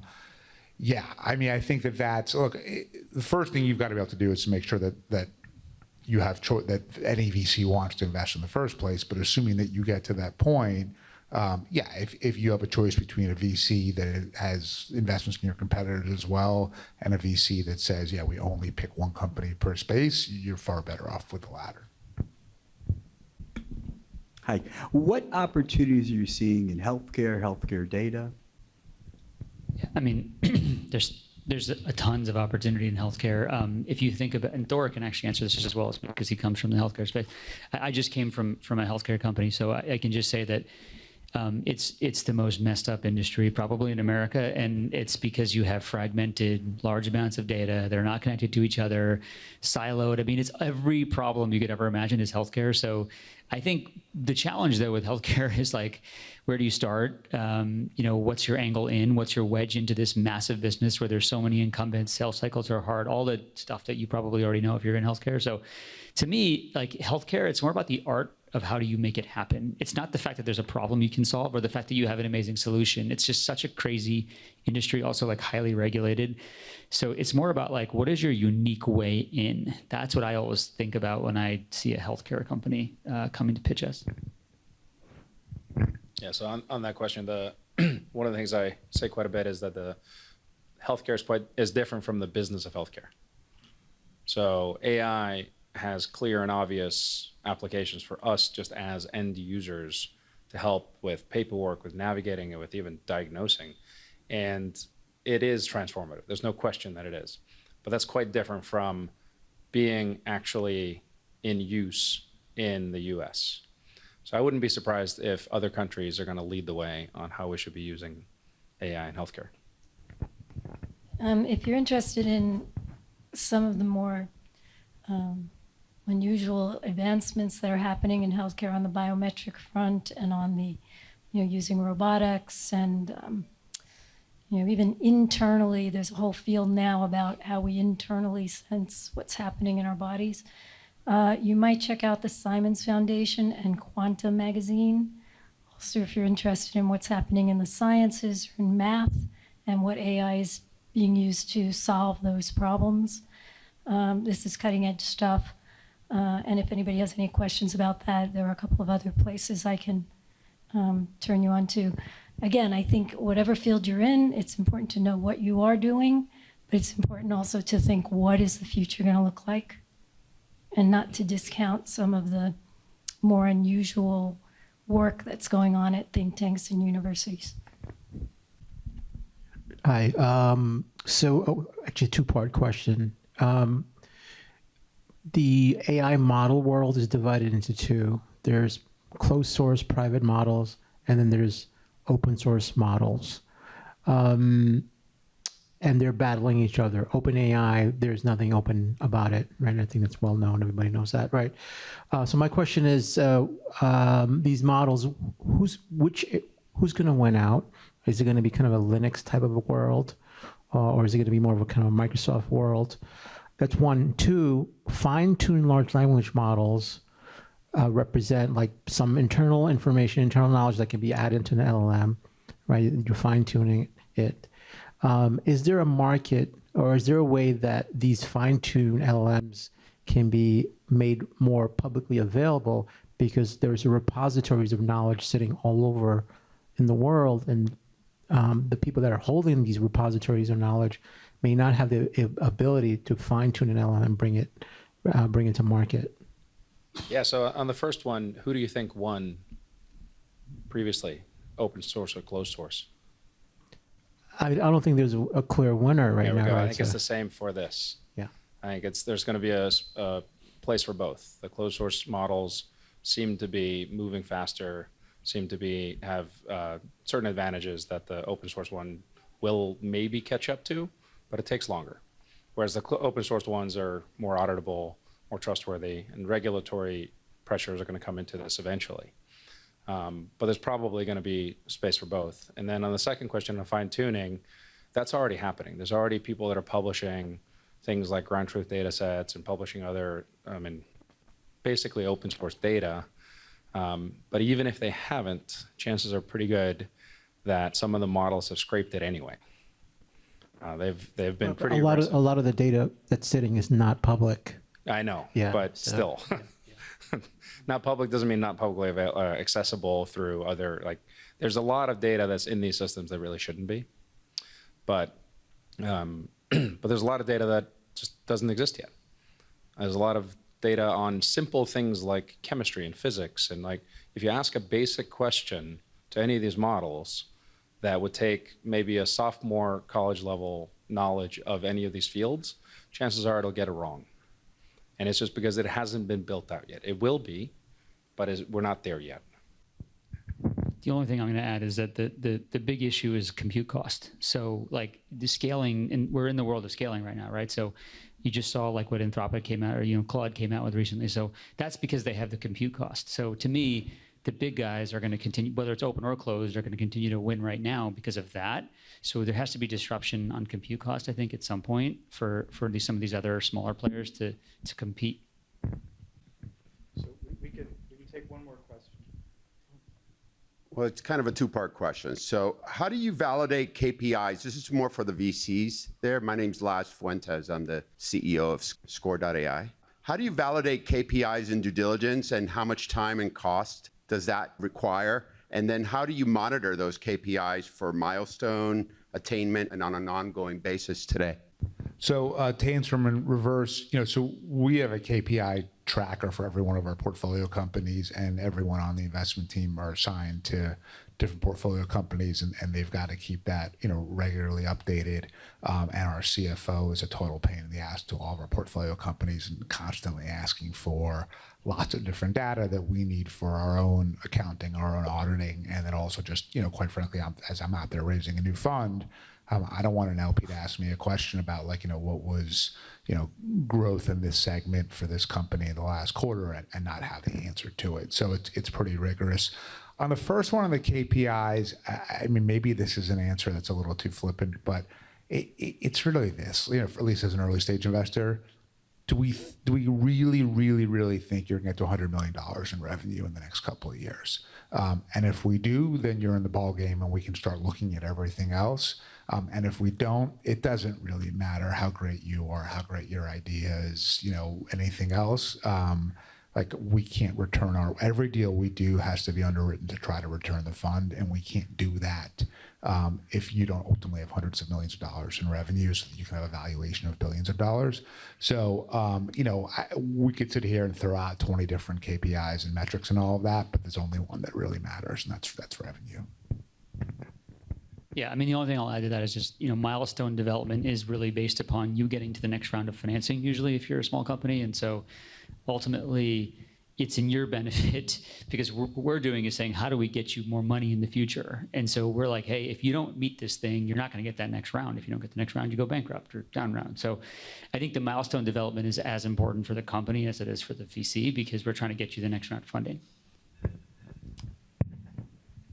think that's, the first thing you've got to be able to do is to make sure that you have that any VC wants to invest in the first place. But assuming that you get to that point, if you have a choice between a VC that has investments in your competitors as well, and a VC that says, we only pick one company per space, you're far better off with the latter. Hi. What opportunities are you seeing in healthcare data? Yeah, I mean, there's there's a tons of opportunity in healthcare. If you think about, and Thor can actually answer this just as well as because he comes from the healthcare space. I just came from a healthcare company, so I can just say that it's the most messed up industry probably in America, and it's because you have fragmented large amounts of data. They're not connected to each other, siloed. I mean, it's every problem you could ever imagine is healthcare. So I think the challenge though with healthcare is like, where do you start? What's your angle in? What's your wedge into this massive business where there's so many incumbents? Sales cycles are hard. All the stuff that you probably already know if you're in healthcare. So, to me, like healthcare, it's more about the art of how do you make it happen. It's not the fact that there's a problem you can solve or the fact that you have an amazing solution. It's just such a crazy industry, also like highly regulated. So it's more about like, what is your unique way in? That's what I always think about when I see a healthcare company coming to pitch us. Yeah, so on that question, one of the things I say quite a bit is that the healthcare is different from the business of healthcare. So AI has clear and obvious applications for us just as end users to help with paperwork, with navigating it, with even diagnosing. And it is transformative. There's no question that it is. But that's quite different from being actually in use in the US. So I wouldn't be surprised if other countries are going to lead the way on how we should be using AI in healthcare. If you're interested in some of the more unusual advancements that are happening in healthcare on the biometric front and on the, using robotics and, even internally, there's a whole field now about how we internally sense what's happening in our bodies. You might check out the Simons Foundation and Quanta magazine. Also, if you're interested in what's happening in the sciences or in math and what AI is being used to solve those problems. This is cutting edge stuff. And if anybody has any questions about that, there are a couple of other places I can turn you on to. Again, I think whatever field you're in, it's important to know what you are doing, but it's important also to think what is the future going to look like and not to discount some of the more unusual work that's going on at think tanks and universities. Hi. Actually, a two-part question. The AI model world is divided into two. There's closed source private models, and then there's open source models. And they're battling each other. OpenAI, there's nothing open about it, right? I think that's well known. Everybody knows that, right? So my question is, these models, who's going to win out? Is it going to be kind of a Linux type of a world, or is it going to be more of a kind of a Microsoft world? That's one. Two, fine-tuned large language models represent like some internal information, internal knowledge that can be added to an LLM, right? You're fine-tuning it. Is there a market, or is there a way that these fine-tuned LLMs can be made more publicly available because there's repositories of knowledge sitting all over in the world, and the people that are holding these repositories of knowledge may not have the ability to fine-tune an LLM and bring it to market? Yeah, so on the first one, who do you think won previously, open source or closed source? I don't think there's a clear winner right now. Right? I think it's the same for this. Yeah. I think there's going to be a place for both. The closed source models seem to be moving faster, seem to have certain advantages that the open source one will maybe catch up to, but it takes longer. Whereas the open source ones are more auditable, more trustworthy, and regulatory pressures are going to come into this eventually. But there's probably going to be space for both. And then on the second question of fine tuning, that's already happening. There's already people that are publishing things like ground truth data sets and publishing other, basically open source data. But even if they haven't, chances are pretty good that some of the models have scraped it anyway. They've been pretty aggressive. A lot of the data that's sitting is not public. I know, Yeah, but so, still. Not public doesn't mean not publicly accessible through other, there's a lot of data that's in these systems that really shouldn't be. But there's a lot of data that just doesn't exist yet. There's a lot of data on simple things like chemistry and physics. And if you ask a basic question to any of these models that would take maybe a sophomore college level knowledge of any of these fields, chances are it'll get it wrong. And it's just because it hasn't been built out yet. It will be, but we're not there yet. The only thing I'm going to add is that the big issue is compute cost. So like the scaling, and we're in the world of scaling right now, right? So you just saw like what Anthropic came out, or Claude came out with recently. So that's because they have the compute cost. So to me, the big guys are going to continue, whether it's open or closed, they're going to continue to win right now because of that. So there has to be disruption on compute cost, I think, at some point for some of these other smaller players to compete. So we can take one more question. Well, it's kind of a two-part question. So how do you validate KPIs? This is more for the VCs there. My name's Laz Fuentes. I'm the CEO of Score.ai. How do you validate KPIs in due diligence, and how much time and cost does that require? And then how do you monitor those KPIs for milestone attainment and on an ongoing basis today? So to answer them in reverse, so we have a KPI tracker for every one of our portfolio companies, and everyone on the investment team are assigned to different portfolio companies, and they've got to keep that, regularly updated. And our CFO is a total pain in the ass to all of our portfolio companies, and constantly asking for lots of different data that we need for our own accounting, our own auditing, and then also just, quite frankly, as I'm out there raising a new fund, I don't want an LP to ask me a question about what was, growth in this segment for this company in the last quarter, and not have the answer to it. So it's pretty rigorous. On the first one, on the KPIs, I mean, maybe this is an answer that's a little too flippant, but it's really this, at least as an early stage investor, do we really think you're going to get to $100 million in revenue in the next couple of years? And if we do, then you're in the ball game, and we can start looking at everything else. And if we don't, it doesn't really matter how great you are, how great your idea is, anything else. Like, we can't return every deal we do has to be underwritten to try to return the fund, and we can't do that if you don't ultimately have hundreds of millions of dollars in revenue, so that you can have a valuation of billions of dollars. So, we could sit here and throw out 20 different KPIs and metrics and all of that, but there's only one that really matters, and that's revenue. Yeah, I mean, the only thing I'll add to that is just, milestone development is really based upon you getting to the next round of financing, usually, if you're a small company. And so ultimately, it's in your benefit, because what we're doing is saying, how do we get you more money in the future? And so we're like, hey, if you don't meet this thing, you're not going to get that next round. If you don't get the next round, you go bankrupt or down round. So I think the milestone development is as important for the company as it is for the VC, because we're trying to get you the next round of funding.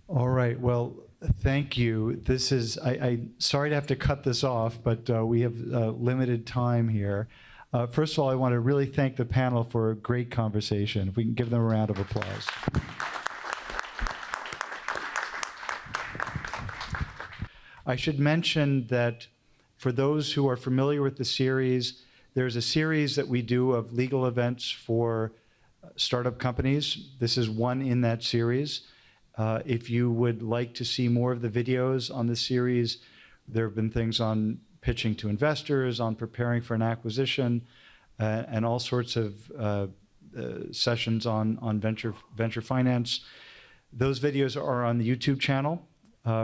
All right. Well, thank you. This is, I'm sorry to have to cut this off, but we have limited time here. First of all, I want to really thank the panel for a great conversation. If we can give them a round of applause. I should mention that for those who are familiar with the series, there's a series that we do of legal events for startup companies. This is one in that series. If you would like to see more of the videos on this series, there have been things on pitching to investors, on preparing for an acquisition, and all sorts of sessions on venture finance. Those videos are on the YouTube channel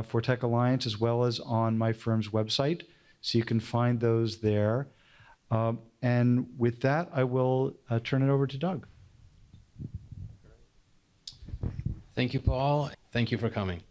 for Tech Alliance, as well as on my firm's website. So you can find those there. And with that, I will turn it over to Doug. Thank you, Paul. Thank you for coming.